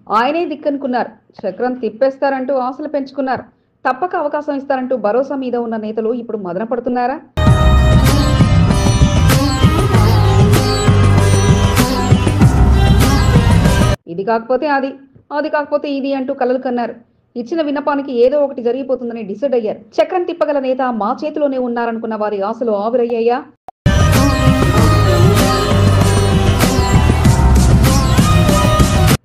ఆయనే దిక్కనుకున్నారు. చక్రం తిప్పేస్తారంటూ ఆశలు పెంచుకున్నారు. తప్పక అవకాశం ఇస్తారంటూ భరోసా మీద ఉన్న నేతలు ఇప్పుడు మదన పడుతున్నారా? ఇది కాకపోతే అది, అది కాకపోతే ఇది అంటూ కలలు కన్నారు. ఇచ్చిన విన్నపానికి ఏదో ఒకటి జరిగిపోతుందని డిసైడ్ అయ్యారు. చక్రం తిప్పగల నేత మా చేతిలోనే ఉన్నారనుకున్న వారి ఆశలు ఆవిరయ్యాయా?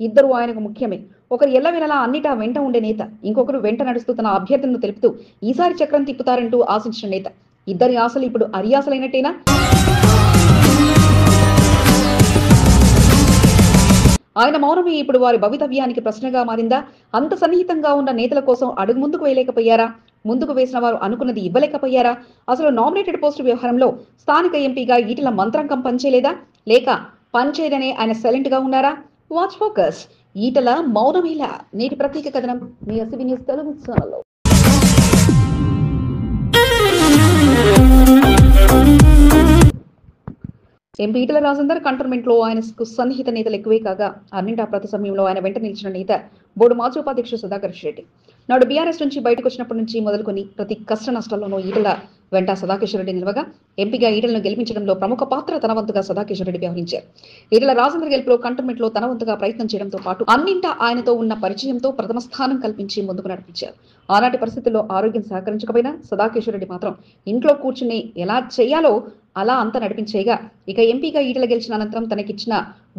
ఇద్దరు ఆయనకు ముఖ్యమే. ఒకరు ఎల్లవెనలా అన్నిటా వెంట ఉండే నేత, ఇంకొకరు వెంట నడుస్తూ తన అభ్యర్థులను తెలుపుతూ ఈసారి చక్రం తిప్పుతారంటూ ఆశించిన నేత. ఇద్దరి ఆశలు ఇప్పుడు అరియాసలైనట్టేనా? ఆయన మౌనమే ఇప్పుడు వారి భవితవ్యానికి ప్రశ్నగా మారిందా? అంత సన్నిహితంగా ఉన్న నేతల కోసం అడుగు ముందుకు వేయలేకపోయారా? ముందుకు వేసిన వారు అనుకున్నది ఇవ్వలేకపోయారా? అసలు నామినేటెడ్ పోస్టు వ్యవహారంలో స్థానిక ఎంపీగా ఈటల మంత్రాంకం పనిచేయలేదా? లేక పనిచేయదనే ఆయన సైలెంట్ గా ఉన్నారా? Watch focus. ఈటల మౌనమేలా? నేటి ప్రత్యేక కథనం మీ ఎస్బీ న్యూస్ తెలుగు ఛానల్లో. ఎంపీ ఈటల రాజేందర్ కంటోన్మెంట్ లో ఆయనకు సన్నిహిత నేతలు ఎక్కువే కాగా అన్నింటా ప్రతి సమయంలో ఆయన వెంట నిలిచిన నేత బోర్డు మాజీ ఉపాధ్యక్షుడు సుధాకర్ రెడ్డి. నాడు బీఆర్ఎస్ నుంచి బయటకు వచ్చినప్పటి నుంచి మొదలుకొని ప్రతి కష్ట నష్టాల్లోనూ ఈటల వెంట సదాకేశ్వర రెడ్డి నిలవగా ఎంపీగా ఈటలను గెలిపించడంలో ప్రముఖ పాత్ర తన వంతుగా సదాకేశ్వర రెడ్డి వ్యవహరించారు. ఈటల రాజేందర్ గెలుపులో కంటోన్మెంట్ లో తన వంతుగా ప్రయత్నం చేయడంతో పాటు అన్నింటా ఆయనతో ఉన్న పరిచయంతో ప్రథమ స్థానం కల్పించి ముందుకు నడిపించారు. ఆనాటి పరిస్థితుల్లో ఆరోగ్యం సహకరించకపోయినా సదాకేశ్వర రెడ్డి మాత్రం ఇంట్లో కూర్చుని ఎలా చేయాలో అలా అంతా నడిపించేగా ఇక ఎంపీగా ఈటల గెలిచిన అనంతరం తనకిచ్చిన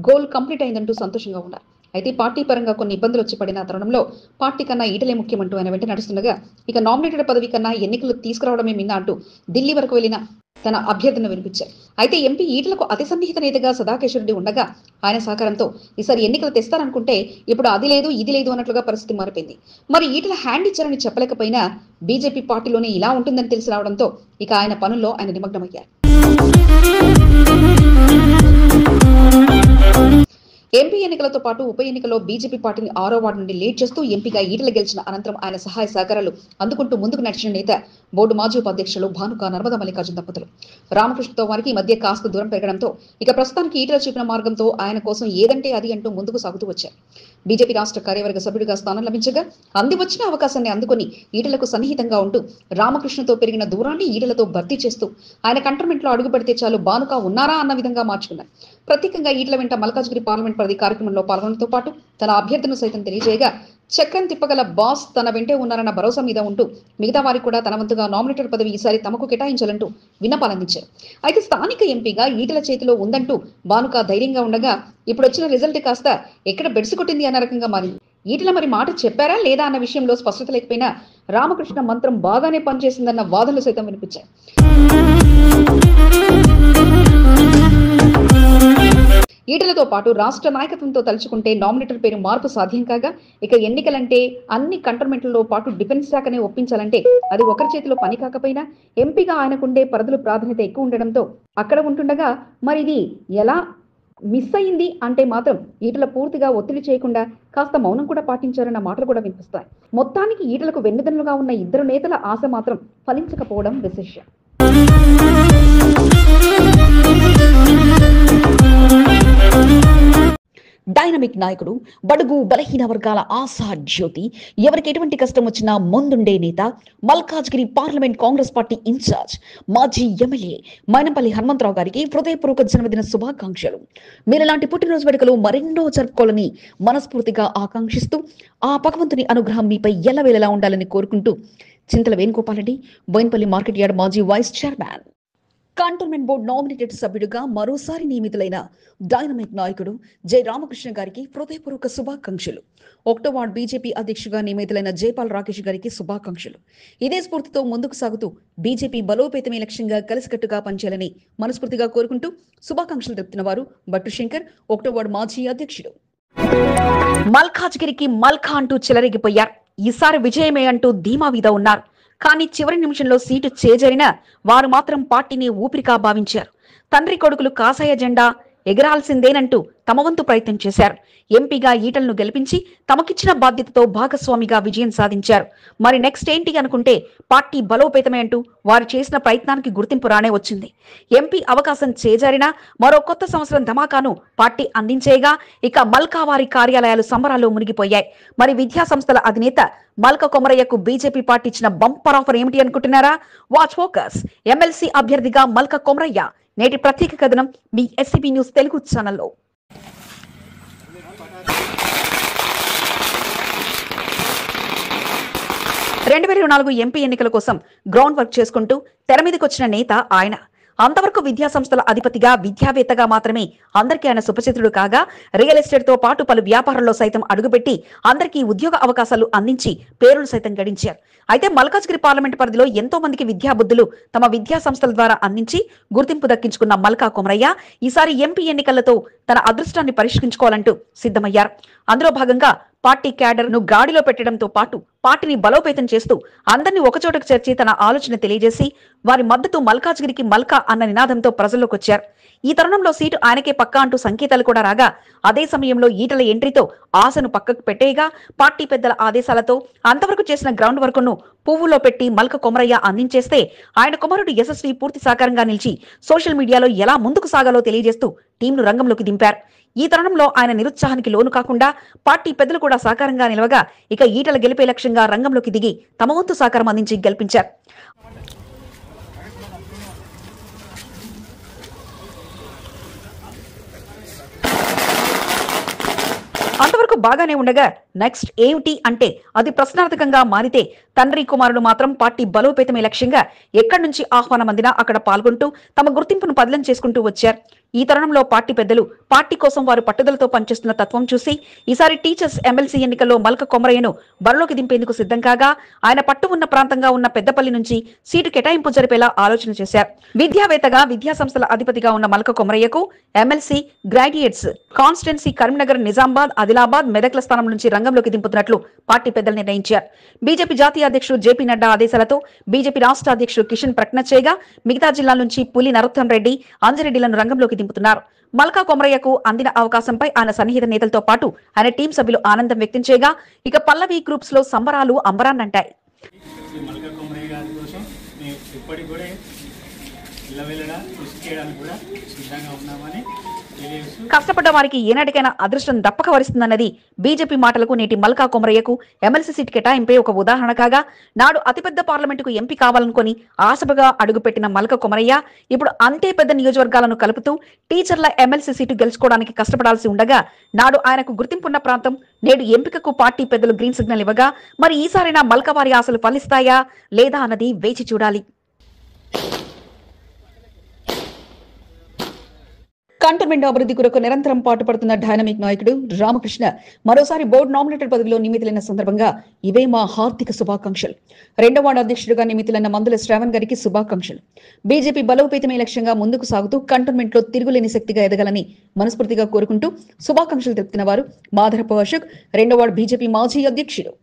గోల్ కంప్లీట్ అయిందంటూ సంతోషంగా ఉన్నారు. అయితే పార్టీ పరంగా కొన్ని ఇబ్బందులు వచ్చి పడిన తరుణంలో పార్టీ కన్నా ఈటలే ముఖ్యమంటూ ఆయన వెంట నడుస్తుండగా ఇక నామినేటెడ్ పదవి కన్నా ఎన్నికలు తీసుకురావడమే మిన్న అంటూ ఢిల్లీ వరకు వెళ్లిన తన అభ్యర్థులను వినిపించారు. అయితే ఎంపీ ఈటలకు అతి సన్నిహిత నేతగా సదాకేశ్వర రెడ్డి ఉండగా ఆయన సహకారంతో ఈసారి ఎన్నికలు తెస్తారనుకుంటే ఇప్పుడు అది లేదు ఇది లేదు అన్నట్లుగా పరిస్థితి మారిపోయింది. మరి ఈటల హ్యాండ్ ఇచ్చారని చెప్పలేకపోయినా బీజేపీ పార్టీలోనే ఇలా ఉంటుందని తెలిసి రావడంతో ఇక ఆయన పనుల్లో ఆయన నిమగ్నమయ్యారు. ఎంపీ ఎన్నికలతో పాటు ఉప ఎన్నికలో బీజేపీ పార్టీని 6వ వార్డు నుండి లీడ్ చేస్తూ ఎంపీగా ఈటల గెలిచిన అనంతరం ఆయన సహాయ సహకారాలు అందుకుంటూ ముందుకు నడిచిన నేత బోర్డు మాజీ ఉపాధ్యక్షులు భానుక నర్మదా మల్లికార్జున దంపతులు. రామకృష్ణతో వారికి మధ్య కాస్త దూరం పెరగడంతో ఇక ప్రస్తుతానికి ఈటల చూపిన మార్గంతో ఆయన కోసం ఏదంటే అది అంటూ ముందుకు సాగుతూ వచ్చారు. బీజేపీ రాష్ట్ర కార్యవర్గ సభ్యుడిగా స్థానం లభించగా అంది వచ్చిన అవకాశాన్ని అందుకుని ఈటలకు సన్నిహితంగా ఉంటూ రామకృష్ణతో పెరిగిన దూరాన్ని ఈటలతో భర్తీ చేస్తూ ఆయన కంటోన్మెంట్ లో అడుగు పెడితే చాలు భానుక ఉన్నారా అన్న విధంగా మార్చుకున్నారు. ప్రత్యేకంగా ఈటల వెంట మల్కాజ్గిరి పార్లమెంట్ పరిధి కార్యక్రమంలో పాల్గొనడంతో పాటు తన అభ్యర్థులను సైతం తెలియజేయగా చక్రం తిప్పగల బాస్ తన వెంటే ఉన్నారన్న భరోసా మీద ఉంటూ మిగతా వారికి కూడా తన వంతుగా నామినేటెడ్ పదవి ఈసారి తమకు కేటాయించాలంటూ విన్నపాలందించారు. అయితే స్థానిక ఎంపీగా ఈటల చేతిలో ఉందంటూ భానుక ధైర్యంగా ఉండగా ఇప్పుడు వచ్చిన రిజల్ట్ కాస్త ఎక్కడ బెడ్స్ కొట్టింది అన్న రకంగా మారింది. ఈటల మరి మాట చెప్పారా లేదా అన్న విషయంలో స్పష్టత లేకపోయినా రామకృష్ణ మంత్రం బాగానే పనిచేసిందన్న వాదనలు సైతం వినిపించాయి. ఈటలతో పాటు రాష్ట్ర నాయకత్వంతో తలుచుకుంటే నామినేటర్ పేరు మార్పు సాధ్యం కాగా ఇక ఎన్నికలంటే అన్ని కంటోన్మెంట్లలో పాటు డిఫెన్స్ శాఖనే ఒప్పించాలంటే అది ఒకరి చేతిలో పని కాకపోయినా ఎంపీగా ఆయనకుండే పరిధులు ప్రాధాన్యత ఎక్కువ ఉండడంతో అక్కడ ఉంటుండగా మరి ఇది ఎలా మిస్ అయింది అంటే మాత్రం ఈటల పూర్తిగా ఒత్తిడి చేయకుండా కాస్త మౌనం కూడా పాటించారన్న మాటలు కూడా వినిపిస్తాయి. మొత్తానికి ఈటలకు వెన్నుదన్నులుగా ఉన్న ఇద్దరు నేతల ఆశ మాత్రం ఫలించకపోవడం విశేషం. డైనమిక్ నాయకుడు, బడుగు బలహీన వర్గాల ఆశా జ్యోతి, ఎవరికి ఎటువంటి కష్టం వచ్చినా ముందుండే నేత, Malkajgiri parliament Congress party in charge మాజీ ఎమ్మెల్యే మైనంపల్లి హనుమంతరావు గారికి హృదయపూర్వక జన్మదిన శుభాకాంక్షలు. మీరులాంటి పుట్టినరోజు వేడుకలు మరెన్నో జరుపుకోవాలని మనస్ఫూర్తిగా ఆకాంక్షిస్తూ ఆ భగవంతుని అనుగ్రహం మీపై ఎల్లవేళలా ఉండాలని కోరుకుంటూ చింతల వేణుగోపాల్ రెడ్డి, బోయిన్పల్లి మార్కెట్ యార్డ్ మాజీ vice chairman, cantonment board nominated సభ్యుడిగా మరోసారి నియమితులైన డైనమిక్ నాయకుడు జె రామకృష్ణ గారికి హృదయపూర్వక శుభాకాంక్షలు. 1వ వార్డు బీజేపీ అధ్యక్షుడిగా నియమితులైన జైపాల్ రాకేష్ గారికి శుభాకాంక్షలు. ఇదే స్ఫూర్తితో ముందుకు సాగుతూ బీజేపీ బలోపేతమే లక్ష్యంగా కలిసికట్టుగా పనిచేయాలని మనస్ఫూర్తిగా కోరుకుంటూ శుభాకాంక్షలు తెలుపుతున్న వారు బట్టు శంకర్, 1వ వార్డు మాజీ అధ్యక్షుడు. మల్కాజ్గిరికి మల్కా అంటూ చెలరేగిపోయారు. ఈసారి విజయమే అంటూ ధీమా మీద ఉన్నారు. కానీ చివరి నిమిషంలో సీటు చేజరినా వారు మాత్రం పార్టీని ఊపిరిగా భావించారు. తండ్రి కొడుకులు కాషాయ జెండా ఎగరాల్సిందేనంటూ తమ వంతు ప్రయత్నం చేశారు. ఎంపీగా ఈటలను గెలిపించి తమకిచ్చిన బాధ్యతతో భాగస్వామిగా విజయం సాధించారు. మరి నెక్స్ట్ ఏంటి అనుకుంటే పార్టీ బలోపేతమే అంటూ వారు చేసిన ప్రయత్నానికి గుర్తింపు రానే వచ్చింది. ఎంపీ అవకాశం చేజారినా మరో కొత్త సంవత్సరం ధమాకాను పార్టీ అందించేగా ఇక మల్కా వారి కార్యాలయాలు సంబరాల్లో మునిగిపోయాయి. మరి విద్యా సంస్థల అధినేత మల్క కొమరయ్యకు బీజేపీ పార్టీ ఇచ్చిన బంపర్ ఆఫర్ ఏమిటి అనుకుంటున్నారా? Watch focus. ఎమ్మెల్సీ అభ్యర్థిగా మల్క కొమరయ్య. నేటి ప్రత్యేక కథనం మీ ఎస్సీబీ న్యూస్ తెలుగు ఛానల్లో. 2024 ఎంపీ ఎన్నికల కోసం గ్రౌండ్ వర్క్ చేసుకుంటూ తెర మీదకొచ్చిన నేత ఆయన. అంతవరకు విద్యా సంస్థల అధిపతిగా, విద్యావేత్తగా మాత్రమే అందరికీ ఆయన సుపరిచితుడు కాగా, రియల్ ఎస్టేట్ తో పాటు పలు వ్యాపారాల్లో సైతం అడుగుపెట్టి అందరికీ ఉద్యోగ అవకాశాలు అందించి పేరును సైతం గడించారు. అయితే మల్కాజ్గిరి పార్లమెంట్ పరిధిలో ఎంతో మందికి విద్యాబుద్ధులు తమ విద్యా సంస్థల ద్వారా అందించి గుర్తింపు దక్కించుకున్న మల్కా కొమరయ్య ఈసారి ఎంపీ ఎన్నికలతో తన అదృష్టాన్ని పరీక్షించుకోవాలంటూ సిద్ధమయ్యారు. అందులో భాగంగా పార్టీ క్యాడర్ ను గాడిలో పెట్టడంతో పాటు పార్టీని బలోపేతం చేస్తూ అందరినీ ఒకచోటకు చేర్చి తన ఆలోచన తెలియజేసి వారి మద్దతు మల్కాజ్గిరికి మల్కా అన్న నినాదంతో ప్రజల్లోకి వచ్చారు. ఈ తరుణంలో సీటు ఆయనకే పక్కా అంటూ సంకేతాలు కూడా రాగా, అదే సమయంలో ఈటల ఎంట్రీతో ఆశను పక్కకు పెట్టేయగా పార్టీ పెద్దల ఆదేశాలతో అంతవరకు చేసిన గ్రౌండ్ వర్క్ ను పువ్వులో పెట్టి మల్క కొమరయ్య అందించేస్తే ఆయన కుమారుడు యశస్వి పూర్తి సాకారంగా నిలిచి సోషల్ మీడియాలో ఎలా ముందుకు సాగాలో తెలియజేస్తూ టీంను రంగంలోకి దింపారు. ఈ తరుణంలో ఆయన నిరుత్సాహానికి లోను కాకుండా పార్టీ పెద్దలు కూడా సహకారంగా నిలవగా ఇక ఈటల గెలిపే లక్ష్యంగా రంగంలోకి దిగి తమ వంతు సహకారం అందించి గెలిపించారు. అంతవరకు బాగానే ఉండగా నెక్స్ట్ ఏమిటి అంటే అది ప్రశ్నార్థకంగా మారితే తండ్రి కుమారుడు మాత్రం పార్టీ బలోపేతమే లక్ష్యంగా ఎక్కడి నుంచి ఆహ్వానం అందినా అక్కడ పాల్గొంటూ తమ గుర్తింపును పదిలం చేసుకుంటూ వచ్చారు. ఈ తరుణంలో పార్టీ పెద్దలు పార్టీ కోసం వారు పట్టుదలతో పనిచేస్తున్న తత్వం చూసి ఈసారి టీచర్స్ ఎమ్మెల్సీ ఎన్నికల్లో మల్క కొమరయ్యను బరిలోకి దింపేందుకు సిద్ధం కాగా ఆయన పట్టు ఉన్న ప్రాంతంగా ఉన్న పెద్దపల్లి నుంచి సీటు కేటాయింపు జరిపేలా ఆలోచన చేశారు. విద్యావేత్తగా, విద్యా సంస్థల అధిపతిగా ఉన్న మల్క కొమరయ్యకు MLC graduates constituency Karimnagar, Nizamabad, Adilabad, మెదక్ల స్థానం నుంచి రంగంలోకి దింపుతున్నట్లు పార్టీ పెద్దలు నిర్ణయించారు. బీజేపీ జాతీయ అధ్యక్షుడు జేపీ నడ్డా ఆదేశాలతో బీజేపీ రాష్ట్ర అధ్యక్షుడు కిషన్ ప్రకటన చేయగా మిగతా జిల్లాల నుంచి పులి నరోత్తం రెడ్డి, అంజిరెడ్డిలను రంగంలోకి దింపుతున్నారు. మల్కా కొమరయ్యకు అందిన అవకాశంపై ఆయన సన్నిహిత నేతలతో పాటు ఆయన టీం సభ్యులు ఆనందం వ్యక్తం చేయగా ఇక పల్లవి గ్రూప్స్ లో సంబరాలు అంబరాన్నంటాయి. కష్టపడ్డ వారికి ఏనాటికైనా అదృష్టం దప్పక వరిస్తుందన్నది బీజేపీ మాటలకు నేటి మల్కా కొమరయ్యకు ఎమ్మెల్సీ సీట్ కేటాయింపై ఒక ఉదాహరణ కాగా, నాడు అతిపెద్ద పార్లమెంటుకు ఎంపీ కావాలనుకుని ఆశగా అడుగుపెట్టిన మల్కా కొమరయ్య ఇప్పుడు అంతే పెద్ద నియోజకవర్గాలను కలుపుతూ టీచర్ల ఎమ్మెల్సీ సీటు గెలుచుకోవడానికి కష్టపడాల్సి ఉండగా, నాడు ఆయనకు గుర్తింపున్న ప్రాంతం నేడు ఎంపికకు పార్టీ పెద్దలు గ్రీన్ సిగ్నల్ ఇవ్వగా మరి ఈసారైనా మల్కా వారి ఆశలు ఫలిస్తాయా లేదా అన్నది వేచి చూడాలి. కంటోన్మెంట్ అభివృద్ధి కొరకు నిరంతరం పాటుపడుతున్న డైనమిక్ నాయకుడు రామకృష్ణ మరోసారి బోర్డు నామినేటెడ్ పదవిలో నియమితులైన సందర్భంగా ఇవే మా హార్దిక శుభాకాంక్షలు. రెండవ వార్డు అధ్యక్షుడిగా నియమితులైన మందుల శ్రావణ్ గారికి శుభాకాంక్షలు. బీజేపీ బలోపేతమే లక్ష్యంగా ముందుకు సాగుతూ కంటోన్మెంట్ లో తిరుగులేని శక్తిగా ఎదగాలని మనస్ఫూర్తిగా కోరుకుంటూ శుభాకాంక్షలు తెలుపుతున్న వారు మాధరపు అశోక్, రెండవ వార్డు బీజేపీ మాజీ అధ్యక్షుడు.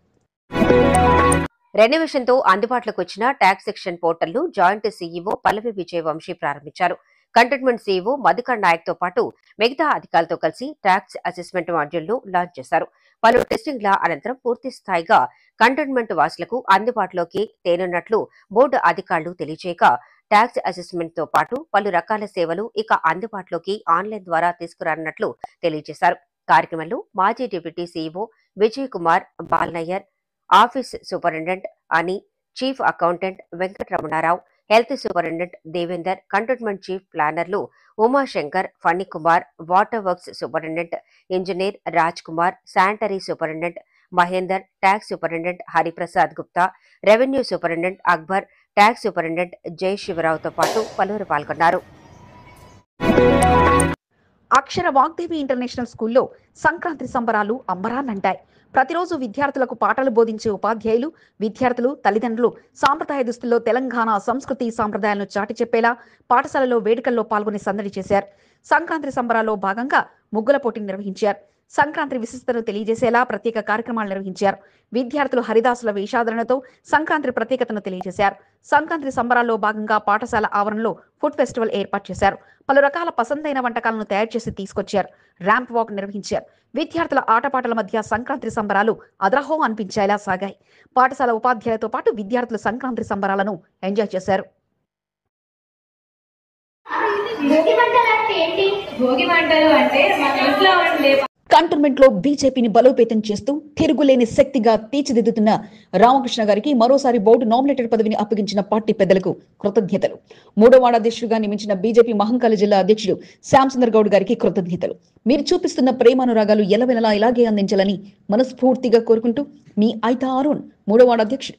రెనోవేషన్తో అందుబాటులోకి వచ్చిన ట్యాక్స్ సెక్షన్ పోర్టల్ను జాయింట్ సీఈఓ పల్లవి విజయ వంశీ ప్రారంభించారు. కంటోన్మెంట్ సీఈఓ మధుకర్ నాయక్ తో పాటు మిగతా అధికారులతో కలిసి ట్యాక్స్ అసెస్మెంట్ మాడ్యూల్ ను లాంచ్ చేశారు. పలు టెస్టింగ్ల అనంతరం పూర్తి స్థాయిగా కంటోన్మెంట్ వాసులకు అందుబాటులోకి తేనున్నట్లు బోర్డు అధికారులు తెలియజేయగా, ట్యాక్స్ అసెస్మెంట్ తో పాటు పలు రకాల సేవలు ఇక అందుబాటులోకి ఆన్లైన్ ద్వారా తీసుకురానున్నట్లు తెలియజేశారు. కార్యక్రమంలో మాజీ deputy CEO Vijay Kumar Balnayyar, office superintendent Ani, chief accountant Venkataramanarao, health superintendent Devender, cantonment chief ప్లానర్లు Umashankar, Phanikumar, water works superintendent engineer Raj Kumar, sanitary superintendent Mahender, tax superintendent Hariprasad Gupta, revenue superintendent Akbar, tax superintendent Jai శివరావుతో పాటు పలువురు పాల్గొన్నారు. అక్షర వాగ్దేవి ఇంటర్నేషనల్ స్కూల్లో సంక్రాంతి సంబరాలు అంబరాన్నంటాయి. ప్రతిరోజు విద్యార్థులకు పాఠాలు బోధించే ఉపాధ్యాయులు, విద్యార్థులు, తల్లిదండ్రులు సాంప్రదాయ దుస్తుల్లో తెలంగాణ సంస్కృతి సాంప్రదాయాలను చాటి చెప్పేలా పాఠశాలలో వేడుకల్లో పాల్గొని సందడి చేశారు. సంక్రాంతి సంబరాల్లో భాగంగా ముగ్గుల పోటీని నిర్వహించారు. సంక్రాంతి విశిష్టతను తెలియజేసేలా ప్రత్యేక కార్యక్రమాలు నిర్వహించారు. విద్యార్థులు హరిదాసుల వేషాధరణతో సంక్రాంతి ప్రత్యేకతను తెలియజేశారు. సంక్రాంతి సంబరాల్లో భాగంగా పాఠశాల ఆవరణలో ఫుడ్ ఫెస్టివల్ ఏర్పాటు చేశారు. పలు రకాల పసందైన వంటకాలను తయారు చేసి తీసుకొచ్చారు. ర్యాంప్ వాక్ నిర్వహించారు. విద్యార్థుల ఆటపాటల మధ్య సంక్రాంతి సంబరాలు అద్రహో అనిపించేలా సాగాయి. పాఠశాల ఉపాధ్యాయులతో పాటు విద్యార్థులు సంక్రాంతి సంబరాలను ఎంజాయ్ చేశారు. కంటోన్మెంట్ లో బీజేపీని బలోపేతం చేస్తూ తిరుగులేని శక్తిగా తీర్చిదిద్దుతున్న రామకృష్ణ గారికి మరోసారి బోర్డు నామినేటెడ్ పదవిని అప్పగించిన పార్టీ పెద్దలకు కృతజ్ఞతలు. మూడో వార్డు అధ్యక్షుడిగా నియమించిన బీజేపీ మహంకాళి జిల్లా అధ్యక్షుడు శ్యాంసుందర్ గౌడ్ గారికి కృతజ్ఞతలు. మీరు చూపిస్తున్న ప్రేమానురాగాలు ఎల్లవెల్లలా ఇలాగే అందించాలని మనస్ఫూర్తిగా కోరుకుంటూ మీ ఐతా అరుణ్, మూడో వార్డు అధ్యక్షుడు.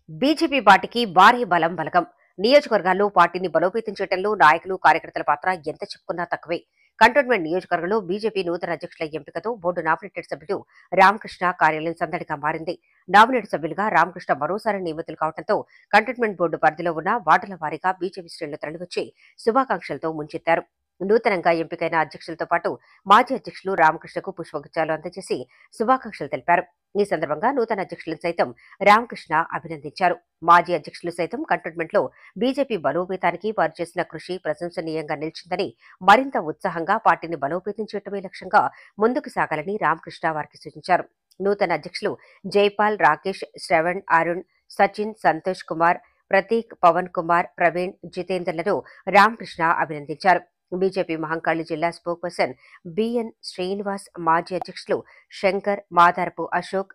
బీజేపీ పార్టీకి భారీ బలం బలగం. నియోజకవర్గాల్లో పార్టీని బలోపేతం చేయడంలో నాయకులు కార్యకర్తల పాత్ర ఎంత చెప్పుకున్నా తక్కువే. కంటోన్మెంట్ నియోజకవర్గంలో బీజేపీ నూతన అధ్యక్షుల ఎంపికతో బోర్డు నామినేటెడ్ సభ్యుడు రామకృష్ణ కార్యాలయం సందడిగా మారింది. నామినేటెడ్ సభ్యులుగా రామకృష్ణ మరోసారి నియమితులు కావడంతో కంటోన్మెంట్ బోర్డు పరిధిలో ఉన్న వార్డుల వారీగా బీజేపీ శ్రేణులు తరలివచ్చి శుభాకాంక్షలతో ముంచెత్తారు. నూతనంగా ఎంపికైన అధ్యక్షులతో పాటు మాజీ అధ్యక్షులు రామకృష్ణకు పుష్పగుచ్చాలు అందజేసి శుభాకాంక్షలు తెలిపారు. ఈ సందర్భంగా నూతన అధ్యక్షులను సైతం రామకృష్ణ అభినందించారు. మాజీ అధ్యక్షులు సైతం కంటోన్మెంట్ లో బీజేపీ బలోపేతానికి వారు చేసిన కృషి ప్రశంసనీయంగా నిలిచిందని, మరింత ఉత్సాహంగా పార్టీని బలోపేతం చేయటమే లక్ష్యంగా ముందుకు సాగాలని రామకృష్ణ వారికి సూచించారు. నూతన అధ్యక్షులు జైపాల్, రాకేష్, శ్రవణ్, అరుణ్, సచిన్, సంతోష్ కుమార్, ప్రతీక్, పవన్ కుమార్, ప్రవీణ్, జితేందర్లను రామకృష్ణ అభినందించారు. బీజేపీ మహంకాళి జిల్లా స్పోక్ పర్సన్ బిఎన్ శ్రీనివాస్, మాజీ అధ్యక్షులు శంకర్, మాదారపు అశోక్,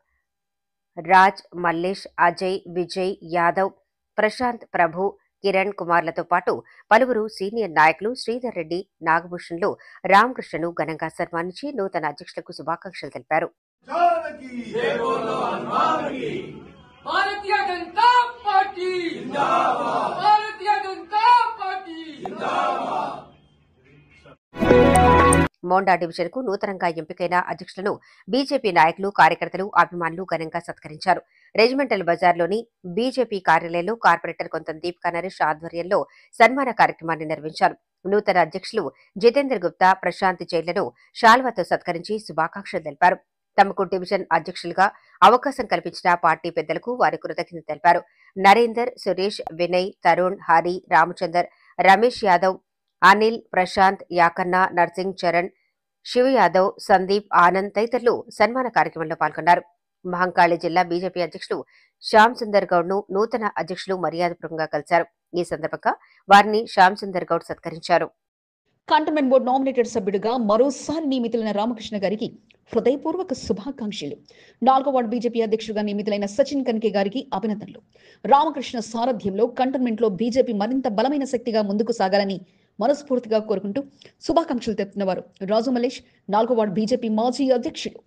రాజ్, మల్లేష్, అజయ్, విజయ్, యాదవ్, ప్రశాంత్, ప్రభు, కిరణ్ కుమార్లతో పాటు పలువురు సీనియర్ నాయకులు శ్రీధర్ రెడ్డి, నాగభూషణ్లు రామకృష్ణను ఘనంగా సన్మానించి నూతన అధ్యక్షులకు శుభాకాంక్షలు తెలిపారు. भारतीय जनता पार्टी जिंदाबाद, भारतीय जनता पार्टी जिंदाबाद. మోండా డివిజన్ కు నూతనంగా ఎంపికైన అధ్యక్షులను బీజేపీ నాయకులు, కార్యకర్తలు, అభిమానులు ఘనంగా సత్కరించారు. రెజిమెంటల్ బజార్లోని బీజేపీ కార్యాలయంలో కార్పొరేటర్ కొంతం దీపికా నరేష్ ఆధ్వర్యంలో సన్మాన కార్యక్రమాన్ని నిర్వహించారు. నూతన అధ్యక్షులు జితేందర్ గుప్తా, ప్రశాంత్ జైన్లను శాల్వాతో సత్కరించి శుభాకాంక్షలు తెలిపారు. తమకు డివిజన్ అధ్యక్షులుగా అవకాశం కల్పించిన పార్టీ పెద్దలకు వారి కృతజ్ఞతలు తెలిపారు. నరేందర్, సురేష్, వినయ్, తరుణ్, హరి, రామచందర్, రమేష్ యాదవ్, అనిల్, ప్రశాంత్, యాకన్న, నర్సింగ్, చరణ్, శివ యాదవ్, సందీప్, ఆనంద్ తదితరులు సన్మాన కార్యక్రమంలో పాల్గొన్నారు. మహంకాళి జిల్లా బీజేపీ అధ్యక్షులు శ్యామ్ సుందర్ గౌడ్ ను నూతన అధ్యక్షులు మర్యాదపూర్వకంగా కలిశారు. ఈ సందర్భంగా వారిని శ్యామ్ సుందర్ గౌడ్ సత్కరించారు. కంటోన్మెంట్ బోర్డు నామినేటెడ్ సభ్యుడిగా మరోసారి నియమితులైన రామకృష్ణ గారికి హృదయపూర్వక శుభాకాంక్షలు. 4వ వార్డు బీజేపీ అధ్యక్షుడిగా నియమితులైన సచిన్ కన్కే గారికి అభినందనలు. రామకృష్ణ సారథ్యంలో కంటోన్మెంట్ లో బీజేపీ మరింత బలమైన శక్తిగా ముందుకు సాగాలని మనస్ఫూర్తిగా కోరుకుంటూ శుభాకాంక్షలు తెలుపుతున్నవారు రాజు మల్లేష్, 4వ వార్డు బీజేపీ మాజీ అధ్యక్షుడు.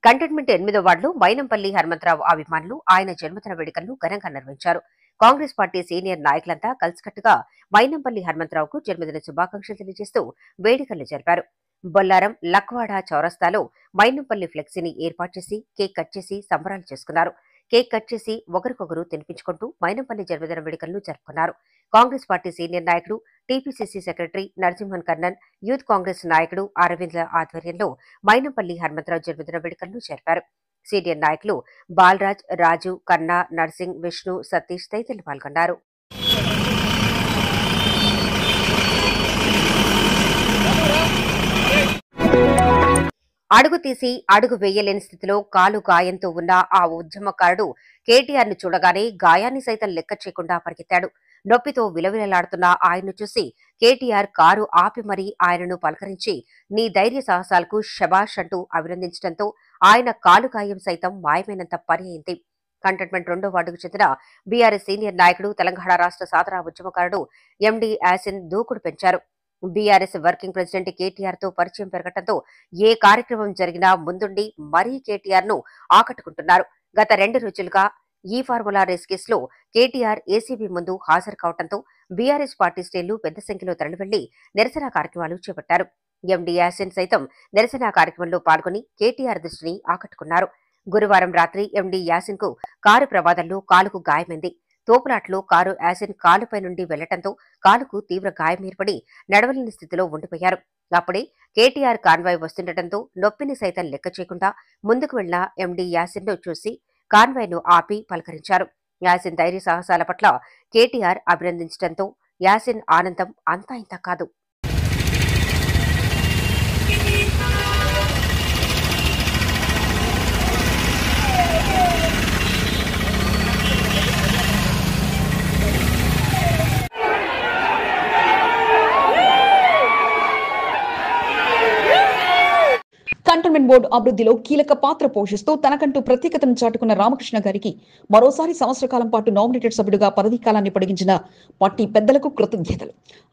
కంటోన్మెంట్ 8వ వార్డులో మైనంపల్లి హనుమంతరావు అభిమానులు ఆయన జన్మదిన వేడుకలను ఘనంగా నిర్వహించారు. కాంగ్రెస్ పార్టీ సీనియర్ నాయకులంతా కలిసికట్టుగా మైనంపల్లి హనుమంతరావుకు జన్మదిన శుభాకాంక్షలు తెలియజేస్తూ వేడుకలు జరిపారు. బొల్లారం, లక్వాడ చౌరస్తాలో మైనంపల్లి ఫ్లెక్సీని ఏర్పాటు చేసి కేక్ కట్ చేసి సంబరాలు చేసుకున్నారు. కేక్ కట్ చేసి ఒకరికొకరు తినిపించుకుంటూ మైనంపల్లి జన్మదిన వేడుకలను జరుపుకున్నారు. కాంగ్రెస్ పార్టీ సీనియర్ నాయకుడు, TPCC secretary Narasimhan Karnan, youth Congress నాయకుడు అరవింద్ల ఆధ్వర్యంలో మైనంపల్లి హనుమంతరావు జన్మదిన వేడుకలను జరిపారు. సీనియర్ నాయకులు బాలరాజ్, రాజు, కన్నా, నర్సింగ్, విష్ణు, సతీష్ తదితరులు పాల్గొన్నారు. అడుగు తీసి అడుగు వేయలేని స్థితిలో కాలు గాయంతో ఉన్న ఆ ఉద్యమకారుడు కేటీఆర్ ను చూడగానే గాయాన్ని సైతం లెక్క చేయకుండా పరిగెత్తాడు. నొప్పితో విలవిలలాడుతున్న ఆయన్ను చూసి కేటీఆర్ కారు ఆపి మరీ ఆయనను పలకరించి నీ ధైర్య సాహసాలకు శబాష్ అంటూ అభినందించడంతో ఆయన కాలు గాయం సైతం మాయమైనంత పని అయింది. కంటోన్మెంట్ 2వ వార్డుకు చెందిన బీఆర్ఎస్ సీనియర్ నాయకుడు, తెలంగాణ రాష్ట్ర సాధన ఉద్యమకారుడు ఎండీ యాసిన్ దూకుడు పెంచారు. బీఆర్ఎస్ వర్కింగ్ ప్రెసిడెంట్ కేటీఆర్ తో పరిచయం పెరగడంతో ఏ కార్యక్రమం జరిగినా ముందుండి మరీ కేటీఆర్ ను ఆకట్టుకుంటున్నారు. గత 2 రోజులుగా ఈ ఫార్ములా రేస్ కేసులో కేటీఆర్ ఏసీబీ ముందు హాజరు కావడంతో బీఆర్ఎస్ పార్టీ శ్రేణులు పెద్ద సంఖ్యలో తరలివెళ్లి నిరసన కార్యక్రమాలు చేపట్టారు. ఎండీ యాసిన్ సైతం నిరసన కార్యక్రమంలో పాల్గొని కేటీఆర్ దృష్టిని ఆకట్టుకున్నారు. గురువారం రాత్రి ఎండీ యాసిన్ కు కారు ప్రమాదంలో కాలుకు గాయమైంది. తోపులాట్లో కారు యాసిన్ కాలుపై నుండి వెళ్లటంతో కాలుకు తీవ్ర గాయం ఏర్పడి నడవలేని స్థితిలో ఉండిపోయారు. అప్పుడే కేటీఆర్ కాన్వాయ్ వస్తుండటంతో నొప్పిని సైతం లెక్క చేయకుండా ముందుకు వెళ్లిన ఎండీ యాసిన్ను చూసి కాన్వాయ్ను ఆపి పలకరించారు. యాసిన్ ధైర్య సాహసాల పట్ల కేటీఆర్ అభినందించడంతో యాసిన్ ఆనందం అంతా ఇంతా కాదు. కంటోన్మెంట్ బోర్డు అభివృద్ధిలో కీలక పాత్ర పోషిస్తూ తనకంటూ ప్రత్యేకతను చాటుకున్న రామకృష్ణ గారికి మరోసారి సంవత్సర కాలం పాటు నామినేటెడ్ సభ్యుడిగా పదవీ కాలాన్ని పొడిగించిన పార్టీ పెద్దలకు కృతజ్ఞతలు.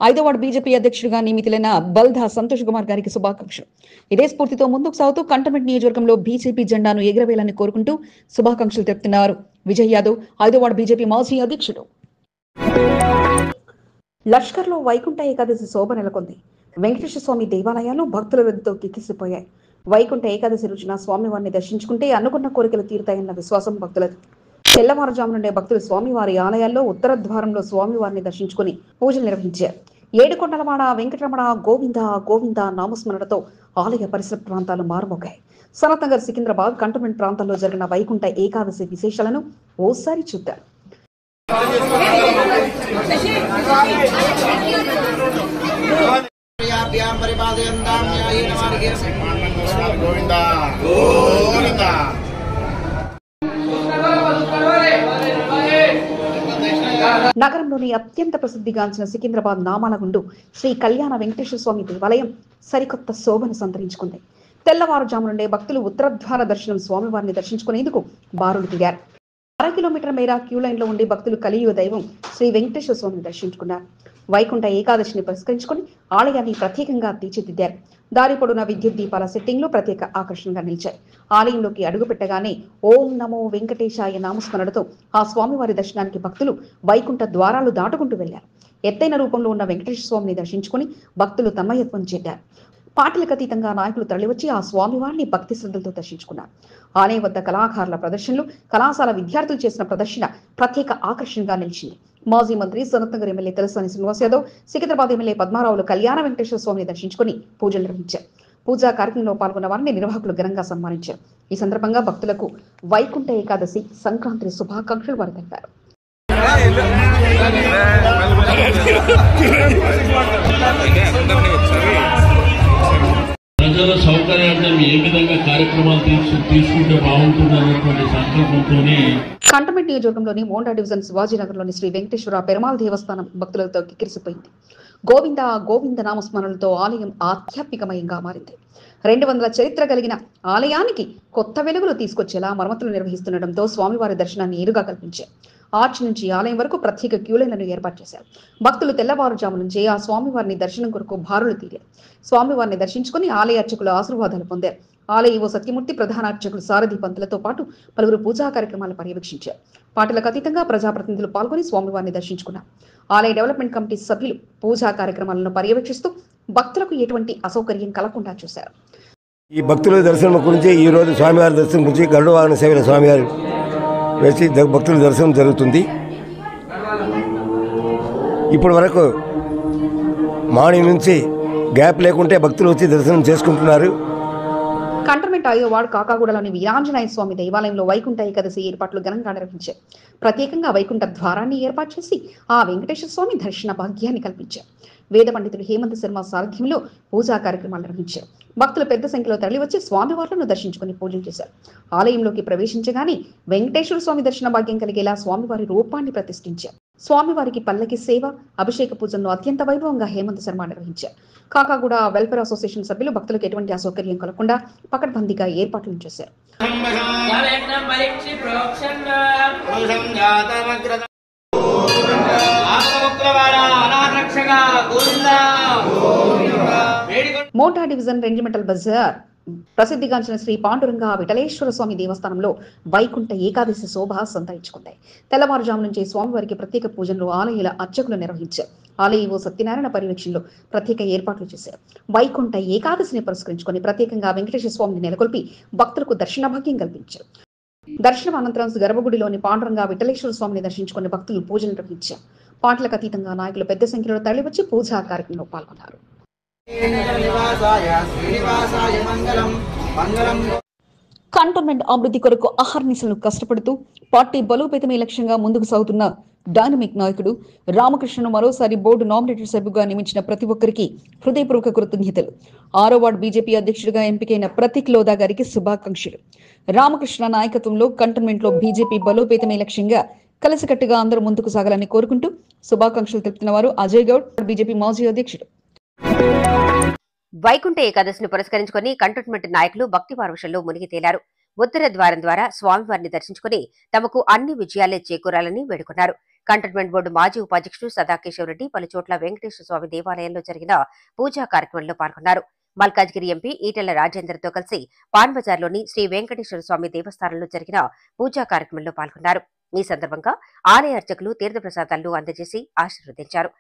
5వ వార్డు బీజేపీ అధ్యక్షుడిగా నియమితులైన బల్దా సంతోష్ కుమార్ గారికి శుభాకాంక్షలు. ఇదే స్ఫూర్తితో ముందుకు సాగుతూ కంటోన్మెంట్ నియోజకవర్గంలో బీజేపీ జెండాను ఎగురవేయాలని కోరుకుంటూ శుభాకాంక్షలు తెలుపుతున్నారు విజయ్ యాదవ్, 5వ వార్డు బీజేపీ మాజీ అధ్యక్షుడు. లష్కర్లో వైకుంఠ ఏకాదశి శోభ నెలకొంది. వెంకటేశ్వర స్వామి దేవాలయాలు భక్తుల రద్దీతో కిక్కిసిపోయాయి. వైకుంఠ ఏకాదశి రోజున స్వామివారిని దర్శించుకుంటే అనుకున్న కోరికలు తీరుతాయన్న విశ్వాసం భక్తులది. తెల్లవారుజాము నుండే భక్తులు స్వామివారి ఆలయాల్లో ఉత్తర ద్వారంలో స్వామివారిని దర్శించుకుని పూజలు నిర్వహించారు. ఏడుకొండలవాడ వెంకటరమణ గోవింద గోవింద నామస్మరణతో ఆలయ పరిసర ప్రాంతాలు మారుమోగాయి. సనత్ నగర్, సికింద్రాబాద్, కంటోన్మెంట్ ప్రాంతాల్లో జరిగిన వైకుంఠ ఏకాదశి విశేషాలను ఓసారి చూద్దాం. నగరంలోని అత్యంత ప్రసిద్ధిగాంచిన సికింద్రాబాద్ నామాలగుండు శ్రీ కళ్యాణ వెంకటేశ్వర స్వామి దేవాలయం సరికొత్త శోభను సంతరించుకుంది. తెల్లవారుజాము నుండే భక్తులు ఉత్తరద్వార దర్శనం స్వామివారిని దర్శించుకునేందుకు బారులు దిగారు. 1/2 కిలోమీటర్ మేర క్యూ లైన్ లో ఉండి భక్తులు కలియుగ దైవం శ్రీ వెంకటేశ్వర స్వామిని దర్శించుకున్నారు. వైకుంఠ ఏకాదశిని పురస్కరించుకుని ఆలయాన్ని ప్రత్యేకంగా తీర్చిదిద్దారు. దారి పొడవున విద్యుత్ దీపాల సెట్టింగ్లు ప్రత్యేక ఆకర్షణగా నిలిచాయి. ఆలయంలోకి అడుగు పెట్టగానే ఓం నమో వెంకటేశాయ నామస్మరణతో ఆ స్వామివారి దర్శనానికి భక్తులు వైకుంఠ ద్వారాలు దాటుకుంటూ వెళ్లారు. ఎత్తైన రూపంలో ఉన్న వెంకటేశ్వర స్వామిని దర్శించుకుని భక్తులు తన్మయత్వం చెందారు. పాటలకు అతీతంగా నాయకులు తరలివచ్చి ఆ స్వామివారిని భక్తి శ్రద్ధలతో దర్శించుకున్నారు. ఆలయం వద్ద కళాకారుల ప్రదర్శనలు, కళాశాల విద్యార్థులు చేసిన ప్రదర్శన ప్రత్యేక ఆకర్షణగా నిలిచింది. మాజీ మంత్రి సనత్ నగర్ ఎమ్మెల్యే తలసాని శ్రీనివాస్ యాదవ్, సికింద్రాబాద్ ఎమ్మెల్యే పద్మారావులు కళ్యాణ వెంకటేశ్వర స్వామిని దర్శించుకుని పూజలు నిర్వహించారు. పూజా కార్యక్రమంలో పాల్గొన్న వారిని నిర్వాహకులు ఘనంగా సన్మానించారు. ఈ సందర్భంగా భక్తులకు వైకుంఠ ఏకాదశి, సంక్రాంతి శుభాకాంక్షలు వారు తెలిపారు. ప్రజల సౌకర్యార్థం ఏ విధంగా కార్యక్రమాలు తీసుకుంటే బాగుంటుందన్నటువంటి సంకల్పంతోనే కంటోన్మెంట్ నియోజకవర్గంలోని మోండా డివిజన్ శివాజీనగర్లోని శ్రీ వెంకటేశ్వర పెరుమాళ్ దేవస్థానం భక్తులతో కిక్కిరిసిపోయింది. గోవింద గోవింద నామస్మరణలతో ఆలయం ఆధ్యాత్మికమయంగా మారింది. 200 చరిత్ర కలిగిన ఆలయానికి కొత్త వెలుగులు తీసుకొచ్చేలా మరమ్మతులు నిర్వహిస్తుండటంతో స్వామివారి దర్శనాన్ని ఏరుగా కల్పించారు. ఆర్చ్ నుంచి ఆలయం వరకు ప్రత్యేక క్యూలైన్లను ఏర్పాటు చేశారు. భక్తులు తెల్లవారుజాము నుంచే ఆ స్వామివారిని దర్శనం కొరకు బారులు తీరారు. స్వామివారిని దర్శించుకుని ఆలయ అర్చకులు ఆశీర్వాదాలు పొందారు. ఆలయ ఈవో సత్యమూర్తి, ప్రధాన అర్చకులు సారథి పంతులతో పాటు పలువురు పూజా కార్యక్రమాలు పర్యవేక్షించారు. పాటలకు అతీతంగా ప్రజాప్రతినిధులు పాల్గొని స్వామివారిని దర్శించుకున్నారు. ఆలయ డెవలప్మెంట్ కమిటీ సభ్యులు పూజా కార్యక్రమాలను పర్యవేక్షిస్తూ భక్తులకు ఎటువంటి అసౌకర్యం కలగకుండా చూశారు. ఈ భక్తుల దర్శనం గురించి ఈ రోజు స్వామివారి దర్శనం గురించి గరుడ వాహన సేవల స్వామివారి వేసి భక్తుల దర్శనం జరుగుతుంది. ఇప్పటి వరకు మార్నింగ్ నుంచి గ్యాప్ లేకుంటే భక్తులు వచ్చి దర్శనం చేసుకుంటున్నారు. కంటోన్మెంట్ 5వ వార్డు కాకాగూడలోని వీరాంజనేయ స్వామి దేవాలయంలో వైకుంఠ ఏకాదశి ఏర్పాట్లు ఘనంగా నిర్వహించారు. ప్రత్యేకంగా వైకుంఠ ద్వారాన్ని ఏర్పాటు చేసి ఆ వెంకటేశ్వర స్వామి దర్శన భాగ్యాన్ని కల్పించారు. వేద పండితులు హేమంత్ శర్మ సారథ్యంలో పూజా కార్యక్రమాలు నిర్వహించారు. భక్తులు పెద్ద సంఖ్యలో తరలివచ్చి స్వామివార్లను దర్శించుకుని పూజలు చేశారు. ఆలయంలోకి ప్రవేశించగానే వెంకటేశ్వర స్వామి దర్శన భాగ్యం కలిగేలా స్వామివారి రూపాన్ని ప్రతిష్ఠించారు. స్వామివారికి పల్లకి సేవ, అభిషేక పూజలను అత్యంత వైభవంగా హేమంత్ శర్మ నిర్వహించారు. కాకాగూడ వెల్ఫేర్ అసోసియేషన్ సభ్యులు భక్తులకు ఎటువంటి అసౌకర్యం కలగకుండా పకడ్బందీగా ఏర్పాట్లు చేశారు. మోండా డివిజన్ రెజిమెంటల్ బజార్ ప్రసిద్ధిగాంచిన శ్రీ పాండురంగ విఠలేశ్వర స్వామి దేవస్థానంలో వైకుంఠ ఏకాదశి శోభ సంతరించుకుంది. తెల్లవారుజాము నుంచి స్వామివారికి ప్రత్యేక పూజలు ఆలయాల అర్చకులు నిర్వహించారు. ఆలయ ఈవో సత్యనారాయణ పర్యవేక్షణలో ప్రత్యేక ఏర్పాట్లు చేశారు. వైకుంఠ ఏకాదశిని పురస్కరించుకుని ప్రత్యేకంగా వెంకటేశ్వర స్వామిని నెలకొల్పి భక్తులకు దర్శన భాగ్యం కల్పించారు. దర్శనం అనంతరం గర్భగుడిలోని పాండురంగ విఠలేశ్వర స్వామిని దర్శించుకుని భక్తులు పూజలు నిర్వహించారు. పాటలకు అతీతంగా నాయకులు పెద్ద సంఖ్యలో తరలివచ్చి పూజా కార్యక్రమంలో పాల్గొన్నారు. కంటోన్మెంట్ అభివృద్ధి కొరకు అహర్నిశలను కష్టపడుతూ పార్టీ బలోపేతమే లక్ష్యంగా ముందుకు సాగుతున్న డైనమిక్ నాయకుడు రామకృష్ణను మరోసారి బోర్డు నామినేటెడ్ సభ్యుగా నియమించిన ప్రతి ఒక్కరికి హృదయపూర్వక కృతజ్ఞతలు. 6వ వార్డు బీజేపీ అధ్యక్షుడిగా ఎంపికైన ప్రతీక్ లోదా గారికి శుభాకాంక్షలు. రామకృష్ణ నాయకత్వంలో కంటోన్మెంట్ లో బీజేపీ బలోపేతమే లక్ష్యంగా కలిసికట్టుగా అందరూ ముందుకు సాగాలని కోరుకుంటూ శుభాకాంక్షలు తెలుపుతున్న వారు అజయ్ గౌడ్, బీజేపీ మాజీ అధ్యక్షుడు. వైకుంఠ ఏకాదశిని పురస్కరించుకుని కంటోన్మెంట్ నాయకులు భక్తి పారవశంలో మునిగి తేలారు. ఉత్తర ద్వారం ద్వారా స్వామివారిని దర్శించుకుని తమకు అన్ని విజయాలే చేకూరాలని వేడుకున్నారు. కంటోన్మెంట్ బోర్డు మాజీ ఉపాధ్యక్షుడు సదాకేశవ్ రెడ్డి పలు చోట్ల వెంకటేశ్వర స్వామి దేవాలయంలో జరిగిన పూజా కార్యక్రమంలో పాల్గొన్నారు. మల్కాజ్గిరి ఎంపీ ఈటెల రాజేందర్తో కలిసి పాన్బజార్లోని శ్రీ వెంకటేశ్వర స్వామి దేవస్థానంలో జరిగిన పూజా కార్యక్రమంలో పాల్గొన్నారు. ఈ సందర్భంగా ఆలయ అర్చకులు తీర్థప్రసాదాలను అందజేసి ఆశీర్వదించారు.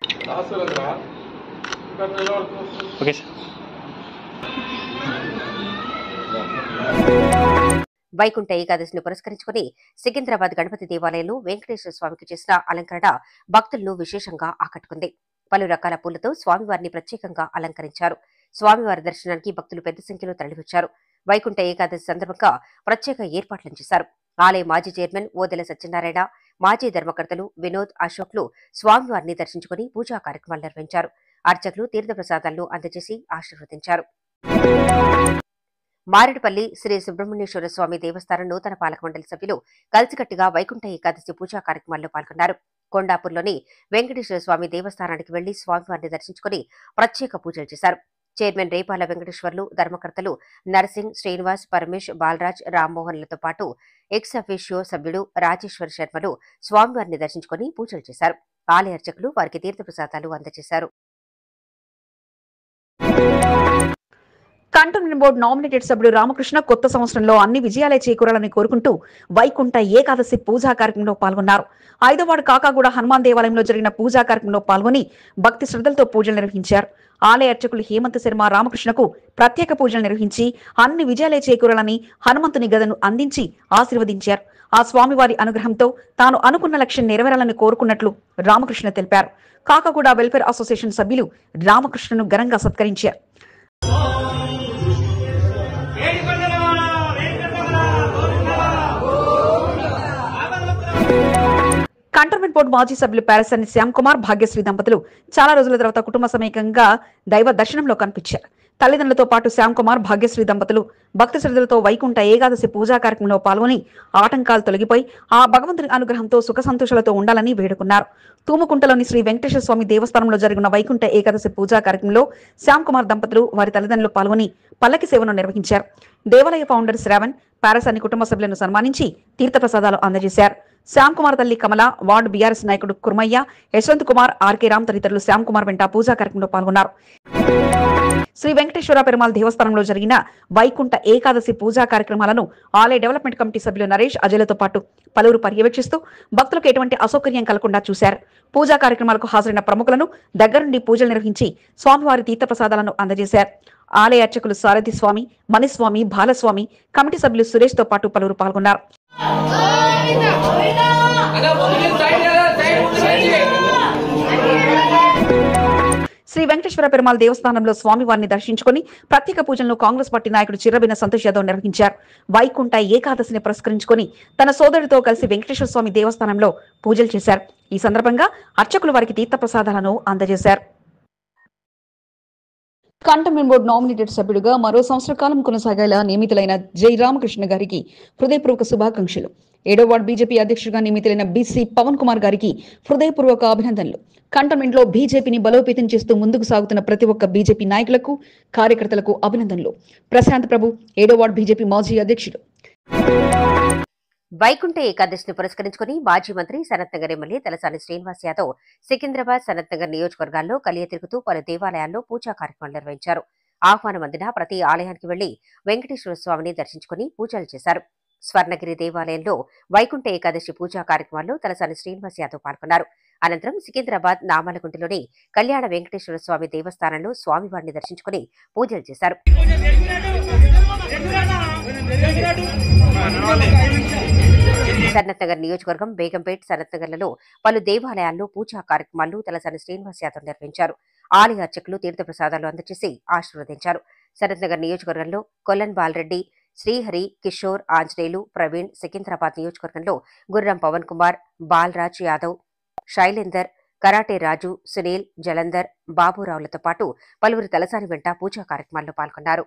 వైకుంఠ ఏకాదశిని పురస్కరించుకుని సికింద్రాబాద్ గణపతి దేవాలయంలో వెంకటేశ్వర స్వామికి చేసిన అలంకరణ భక్తులను విశేషంగా ఆకట్టుకుంది. పలు రకాల పూలతో స్వామివారిని ప్రత్యేకంగా అలంకరించారు. స్వామివారి దర్శనానికి భక్తులు పెద్ద సంఖ్యలో తరలివచ్చారు. వైకుంఠ ఏకాదశి సందర్భంగా ప్రత్యేక ఏర్పాట్లను చేశారు. ఆలయ మాజీ చైర్మన్ ఓదెల సత్యనారాయణ, మాజీ ధర్మకర్తలు వినోద్, అశోక్లు స్వామివారిని దర్శించుకుని పూజా కార్యక్రమాలు నిర్వహించారు. అర్చకులు తీర్థప్రసాదాలను అందజేసి ఆశీర్వదించారు. మారేడుపల్లి శ్రీ సుబ్రహ్మణ్యేశ్వర స్వామి దేవస్థానం నూతన పాలక మండలి సభ్యులు కలిసికట్టుగా వైకుంఠ ఏకాదశి పూజా కార్యక్రమాల్లో పాల్గొన్నారు. కొండాపూర్లోని వెంకటేశ్వర స్వామి దేవస్థానానికి వెళ్లి స్వామివారిని దర్శించుకుని ప్రత్యేక పూజలు చేశారు. చైర్మన్ రేపాల వెంకటేశ్వర్లు, ధర్మకర్తలు నరసింగ్, శ్రీనివాస్, పరమేశ్, బాలరాజ్, రామ్మోహన్లతో పాటు ఎక్స్ అఫీషియో సభ్యుడు రాజేశ్వర శర్మలు స్వామివారిని దర్శించుకుని పూజలు చేశారు. ఆలయ అర్చకులు వారికి తీర్థప్రసాదాలు అందజేశారు. కంటోన్మెంట్ బోర్డు నామినేటెడ్ సభ్యుడు రామకృష్ణ కొత్త సంవత్సరంలో అన్ని విజయాలే చేకూరాలని కోరుకుంటూ వైకుంఠ ఏకాదశి పూజా కార్యక్రమంలో పాల్గొన్నారు. 5వ వార్డు కాకాగూడ హనుమాన్ దేవాలయంలో జరిగిన పూజా కార్యక్రమంలో పాల్గొని భక్తి శ్రద్ధలతో పూజలు నిర్వహించారు. ఆలయ అర్చకులు హేమంత్ శర్మ రామకృష్ణకు ప్రత్యేక పూజలు నిర్వహించి అన్ని విజయాలే చేకూరాలని హనుమంతుని గదను అందించి ఆశీర్వదించారు. ఆ స్వామివారి అనుగ్రహంతో తాను అనుకున్న లక్ష్యం నెరవేరాలని కోరుకున్నట్లు రామకృష్ణ తెలిపారు. కాకాగూడ వెల్ఫేర్ అసోసియేషన్ సభ్యులు రామకృష్ణను ఘనంగా సత్కరించారు. కంటోన్మెంట్ బోర్డు మాజీ సభ్యులు పారసాని శ్యామ్ కుమార్, భాగ్యశ్రీ దంపతులు చాలా రోజుల తర్వాత కుటుంబ సమేతంగా దైవ దర్శనంలో కనిపించారు. తల్లిదండ్రులతో పాటు శ్యామ్ కుమార్, భాగ్యశ్రీ దంపతులు భక్తి శ్రద్ధలతో వైకుంఠ ఏకాదశి పూజా కార్యక్రమంలో పాల్గొని ఆటంకాలు తొలగిపోయి ఆ భగవంతుని అనుగ్రహంతో సుఖ సంతోషాలతో ఉండాలని వేడుకున్నారు. తూముకుంటలోని శ్రీ వెంకటేశ్వర స్వామి దేవస్థానంలో జరిగిన వైకుంఠ ఏకాదశి పూజా కార్యక్రమంలో శ్యామ్ కుమార్ దంపతులు వారి తల్లిదండ్రులు పాల్గొని పల్లకి సేవను నిర్వహించారు. దేవాలయ ఫౌండర్ శ్రావణ్, పారసాని కుటుంబ సభ్యులను సన్మానించి తీర్థప్రసాదాలు అందజేశారు. శ్యామ్ కుమార్ తల్లి కమల, వార్డు బీఆర్ఎస్ నాయకుడు కుర్మయ్య, యశ్వంత్ కుమార్, ఆర్కే రామ్ తదితరులు శ్యామ్ కుమార్ వెంట పూజా కార్యక్రమంలో పాల్గొన్నారు. శ్రీ వెంకటేశ్వర పెరుమాళ్ దేవస్థానంలో జరిగిన వైకుంఠ ఏకాదశి పూజా కార్యక్రమాలను ఆలయ డెవలప్మెంట్ కమిటీ సభ్యులు నరేష్, అజయ్లతో పాటు పలువురు పర్యవేక్షిస్తూ భక్తులకు ఎటువంటి అసౌకర్యం కలగకుండా చూశారు. పూజా కార్యక్రమాలకు హాజరైన ప్రముఖులను దగ్గరుండి పూజలు నిర్వహించి స్వామివారి తీర్థప్రసాదాలను అందజేశారు. ఆలయ అర్చకులు సారథి స్వామి, మణిస్వామి, బాలస్వామి, కమిటీ సభ్యులు సురేష్ తో పాటు పలువురు పాల్గొన్నారు. శ్రీ వెంకటేశ్వర పెరుమాళ్ దేవస్థానంలో స్వామివారిని దర్శించుకుని ప్రత్యేక పూజలను కాంగ్రెస్ పార్టీ నాయకుడు చిర్రబిన సంతోష్ యాదవ్ నిర్వహించారు. వైకుంఠ ఏకాదశిని పురస్కరించుకుని తన సోదరుడితో కలిసి వెంకటేశ్వర స్వామి దేవస్థానంలో పూజలు చేశారు. ఈ సందర్భంగా అర్చకులు వారికి తీర్థప్రసాదాలను అందజేశారు. కంటోన్మెంట్ బోర్డు నామినేటెడ్ సభ్యుడిగా మరో సంవత్సర కాలం కొనసాగేలా నియమితులైన జై రామకృష్ణ గారికి హృదయపూర్వక శుభాకాంక్షలు. 7వ వార్డు బీజేపీ అధ్యక్షుడిగా నియమితులైన బీసీ పవన్ కుమార్ గారికి హృదయపూర్వక అభినందనలు. కంటోన్మెంట్ లో బీజేపీని బలోపేతం చేస్తూ ముందుకు సాగుతున్న ప్రతి ఒక్క బీజేపీ నాయకులకు, కార్యకర్తలకు అభినందనలు. ప్రశాంత్ ప్రభు, 7వ వార్డు బీజేపీ మాజీ అధ్యక్షుడు. వైకుంఠ ఏకాదశిని పురస్కరించుకుని మాజీ మంత్రి సనత్ నగర్ ఎమ్మెల్యే తలసాని శ్రీనివాస్ యాదవ్ సికింద్రాబాద్, సనత్ నగర్ నియోజకవర్గాల్లో కలియ తిరుగుతూ పలు దేవాలయాల్లో పూజా కార్యక్రమాలు నిర్వహించారు. ఆహ్వానం అందిన ప్రతి ఆలయానికి వెళ్లి వెంకటేశ్వర స్వామిని దర్శించుకుని పూజలు చేశారు. స్వర్ణగిరి దేవాలయంలో వైకుంఠ ఏకాదశి పూజా కార్యక్రమాల్లో తలసాని శ్రీనివాస్ యాదవ్ పాల్గొన్నారు. అనంతరం సికింద్రాబాద్ నామాలగుంటలోని కళ్యాణ వెంకటేశ్వర స్వామి దేవస్థానంలో స్వామివారిని దర్శించుకుని పూజలు చేశారు. సనత్ నగర్ నియోజకవర్గం బేగంపేట్, సనత్ నగర్లలో పలు దేవాలయాల్లో పూజా కార్యక్రమాలు తలసాని శ్రీనివాస్ యాదవ్ నిర్వహించారు. ఆలయ అర్చకులు తీర్థప్రసాదాలు అందజేసి ఆశీర్వదించారు. సనత్ నగర్ నియోజకవర్గంలో కొల్లన్ బాలరెడ్డి, శ్రీహరి, కిషోర్, ఆంజనేయులు, ప్రవీణ్, సికింద్రాబాద్ నియోజకవర్గంలో గుర్రం పవన్ కుమార్, బాలరాజ్ యాదవ్, శైలేందర్, కరాటే రాజు, సునీల్, జలంధర్, బాబురావులతో పాటు పలువురు తలసాని వెంట పూజా కార్యక్రమాల్లో పాల్గొన్నారు.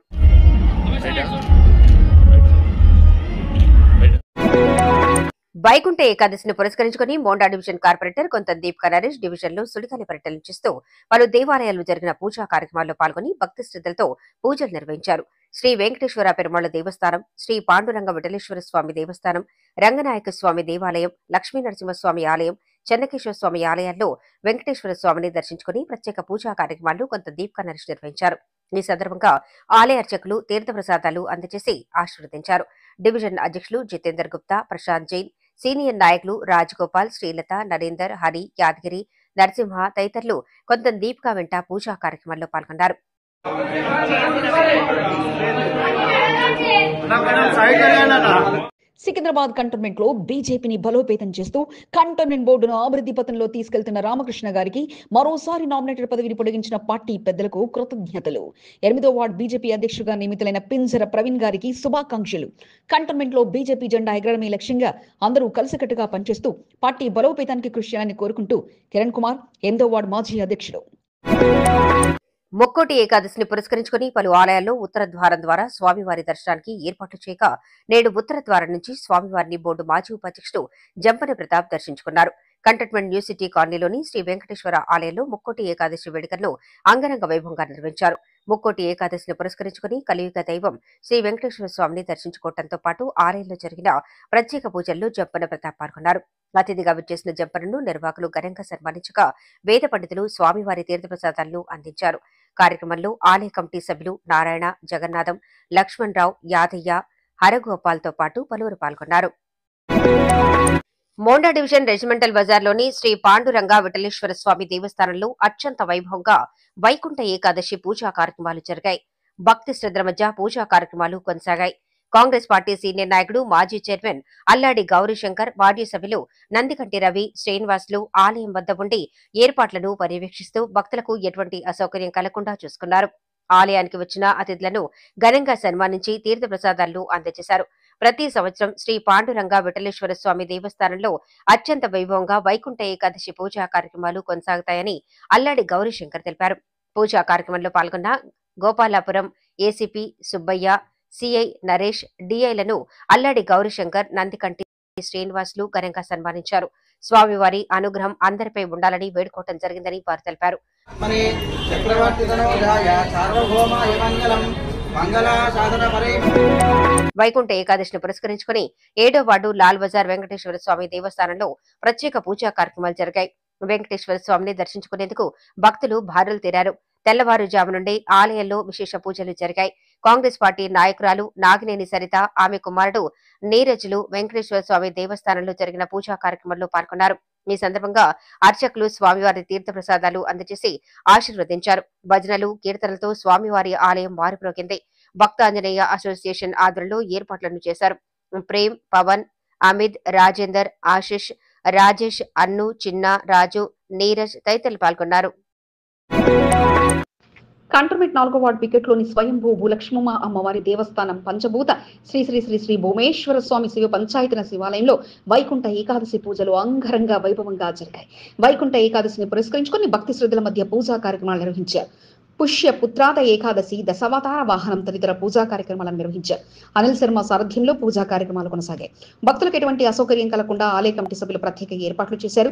వైకుంఠ ఏకాదశిని పురస్కరించుకుని మోండా డివిజన్ కార్పొరేటర్ కొంత దీపికా నరేష్ డివిజన్లో సుడిగాలి పర్యటనిస్తూ పలు దేవాలయాల్లో జరిగిన పూజా కార్యక్రమాల్లో పాల్గొని భక్తి శ్రద్ధలతో పూజలు నిర్వహించారు. శ్రీ వెంకటేశ్వర పెరుమాళ్ల దేవస్థానం, శ్రీ పాండురంగ విఠలేశ్వర స్వామి దేవస్థానం, రంగనాయక స్వామి దేవాలయం, లక్ష్మీ నరసింహస్వామి ఆలయం, చెన్నకేశ్వర స్వామి ఆలయాల్లో వెంకటేశ్వర స్వామిని దర్శించుకుని ప్రత్యేక పూజా కార్యక్రమాలు కొంత దీపికా నరేష్ నిర్వహించారు. ఈ సందర్భంగా ఆలయ అర్చకులు తీర్థప్రసాదాలు అందజేసి ఆశీర్వదించారు. డివిజన్ అధ్యక్షులు జితేందర్ గుప్తా, ప్రశాంత్ జైన్, సీనియర్ నాయకులు రాజగోపాల్, శ్రీలత, నరేందర్, హరి, యాదగిరి, నరసింహ తదితరులు కొంత దీపికా వెంట పూజా కార్యక్రమాల్లో పాల్గొన్నారు. సికింద్రాబాద్ కంటోన్మెంట్ లో బీజేపీని బలోపేతం చేస్తూ కంటోన్మెంట్ బోర్డును అభివృద్ధి పథంలో తీసుకెళ్తున్న రామకృష్ణ గారికి మరోసారి నామినేటెడ్ పదవిని పొడిగించిన పార్టీ పెద్దలకు కృతజ్ఞతలు. 8వ వార్డు బీజేపీ అధ్యక్షుడిగా నియమితులైన పింజర ప్రవీణ్ గారికి శుభాకాంక్షలు. కంటోన్మెంట్ లో బీజేపీ జెండా ఎగరడమే లక్ష్యంగా అందరూ కలిసికట్టుగా పనిచేస్తూ పార్టీ బలోపేతానికి కృషి చేయాలని కోరుకుంటూ కిరణ్ కుమార్, 8వ వార్డు మాజీ అధ్యక్షుడు. ముక్కోటి ఏకాదశిని పురస్కరించుకుని పలు ఆలయాల్లో ఉత్తర ద్వారం ద్వారా స్వామివారి దర్శనానికి ఏర్పాట్లు చేయగా నేడు ఉత్తర ద్వారం నుంచి స్వామివారిని బోర్డు మాజీ ఉపాధ్యక్షుడు జంపన ప్రతాప్ దర్శించుకున్నారు. కంటోన్మెంట్ న్యూ సిటీ కాలనీలోని శ్రీ వెంకటేశ్వర ఆలయంలో ముక్కోటి ఏకాదశి వేడుకలను అంగరంగ వైభవంగా నిర్వహించారు. ముక్కోటి ఏకాదశిని పురస్కరించుకుని కలియుగ దైవం శ్రీ వెంకటేశ్వర స్వామిని దర్శించుకోవడంతో పాటు ఆలయంలో జరిగిన ప్రత్యేక పూజల్లో జంపన ప్రతాప్ పాల్గొన్నారు. అతిథిగా విచ్చేసిన జంపనను నిర్వాహకులు ఘనంగా సన్మానించగా వేద పండితులు స్వామివారి తీర్థప్రసాదాలను అందించారు. కార్యక్రమంలో ఆలయ కమిటీ సభ్యులు నారాయణ, జగన్నాథం, లక్ష్మణ్ రావు, యాదయ్య, హరగోపాల్తో పాటు పలువురు పాల్గొన్నారు. మోండా డివిజన్ రెజిమెంటల్ బజార్లోని శ్రీ పాండురంగ విఠలేశ్వర స్వామి దేవస్థానంలో అత్యంత వైభవంగా వైకుంఠ ఏకాదశి పూజా కార్యక్రమాలు జరిగాయి. భక్తి శ్రద్ధల మధ్య పూజా కార్యక్రమాలు కొనసాగాయి. కాంగ్రెస్ పార్టీ సీనియర్ నాయకుడు, మాజీ చైర్మన్ అల్లాడి గౌరీశంకర్, మాజీ సభ్యులు నందికంటి రవి, శ్రీనివాసులు ఆలయం వద్ద ఉండి ఏర్పాట్లను పర్యవేక్షిస్తూ భక్తులకు ఎటువంటి అసౌకర్యం కలగకుండా చూసుకున్నారు. ఆలయానికి వచ్చిన అతిథులను ఘనంగా సన్మానించి తీర్థప్రసాదాలను అందజేశారు. ప్రతి సంవత్సరం శ్రీ పాండురంగ విఠలేశ్వర స్వామి దేవస్థానంలో అత్యంత వైభవంగా వైకుంఠ ఏకాదశి పూజా కార్యక్రమాలు కొనసాగుతాయని అల్లాడి గౌరీశంకర్ తెలిపారు. పూజా కార్యక్రమంలో పాల్గొన్న గోపాలాపురం ఏసీపీ సుబ్బయ్య, సిఐ నరేష్, డిఐలను అల్లాడి గౌరీశంకర్, నందికంటి శ్రీనివాసులు ఘనంగా సన్మానించారు. స్వామివారి అనుగ్రహం అందరిపై ఉండాలని వేడుకోవటం జరిగిందని వారు తెలిపారు. వైకుంఠ ఏకాదశిని పురస్కరించుకుని 7వ వార్డు లాల్ బజార్ వెంకటేశ్వర స్వామి దేవస్థానంలో ప్రత్యేక పూజా కార్యక్రమాలు జరిగాయి. వెంకటేశ్వర స్వామిని దర్శించుకునేందుకు భక్తులు బారులు తీరారు. తెల్లవారుజాము నుండి ఆలయంలో విశేష పూజలు జరిగాయి. కాంగ్రెస్ పార్టీ నాయకురాలు నాగినేని సరిత, ఆమె కుమారుడు నీరజ్లు వెంకటేశ్వర స్వామి దేవస్థానంలో జరిగిన పూజా కార్యక్రమంలో పాల్గొన్నారు. ఈ సందర్భంగా అర్చకులు స్వామివారి తీర్థప్రసాదాలు అందజేసి ఆశీర్వదించారు. భజనలు, కీర్తనలతో స్వామివారి ఆలయం మారుప్రోగింది. భక్తాంజనేయ అసోసియేషన్ ఆధ్వర్యంలో ఏర్పాట్లను చేశారు. ప్రేమ్, పవన్, అమిత్, రాజేందర్, ఆశిష్, రాజేష్, అన్ను, చిన్న, రాజు, నీరజ్ తదితరులు పాల్గొన్నారు. కంటోన్మెంట్ 4వ వార్డు పికెట్లోని స్వయంభూ భూలక్ష్మమ్మ అమ్మవారి దేవస్థానం పంచభూత శ్రీ శ్రీ శ్రీ శ్రీ భూమేశ్వర స్వామి శివ పంచాయతన శివాలయంలో వైకుంఠ ఏకాదశి పూజలు అంగరంగ వైభవంగా జరిగాయి. వైకుంఠ ఏకాదశిని పురస్కరించుకుని భక్తి శ్రద్ధల మధ్య పూజా కార్యక్రమాలు నిర్వహించారు. పుష్య పుత్రాద ఏకాదశి, దశావతార వాహనం తదితర పూజా కార్యక్రమాలను నిర్వహించారు. అనిల్ శర్మ సారథ్యంలో పూజా కార్యక్రమాలు కొనసాగాయి. భక్తులకు ఎటువంటి అసౌకర్యం కలగకుండా ఆలయ కమిటీ సభ్యులు ప్రత్యేక ఏర్పాట్లు చేశారు.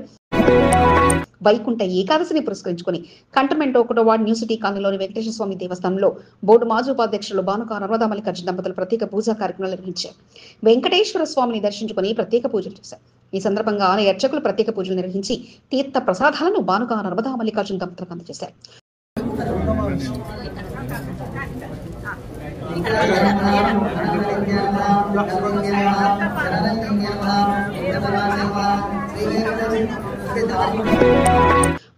వైకుంఠ ఏకాదశిని పురస్కరించుకుని కంటోన్మెంట్ 1వ వార్డు న్యూ సిటీ కాలనీలోని వెంకటేశ్వర స్వామి దేవస్థానంలో బోర్డు మాజీ ఉపాధ్యక్షులు భానుక నర్మదా మల్లికార్జున దంపతులు ప్రత్యేక పూజా కార్యక్రమాలు నిర్వహించారు. వెంకటేశ్వర స్వామిని దర్శించుకుని ప్రత్యేక పూజలు చేశారు. ఈ సందర్భంగా ఆలయ అర్చకులు ప్రత్యేక పూజలు నిర్వహించి తీర్థ ప్రసాదాలను భానుక నర్మదా మల్లికార్జున దంపతులకు అందజేశారు.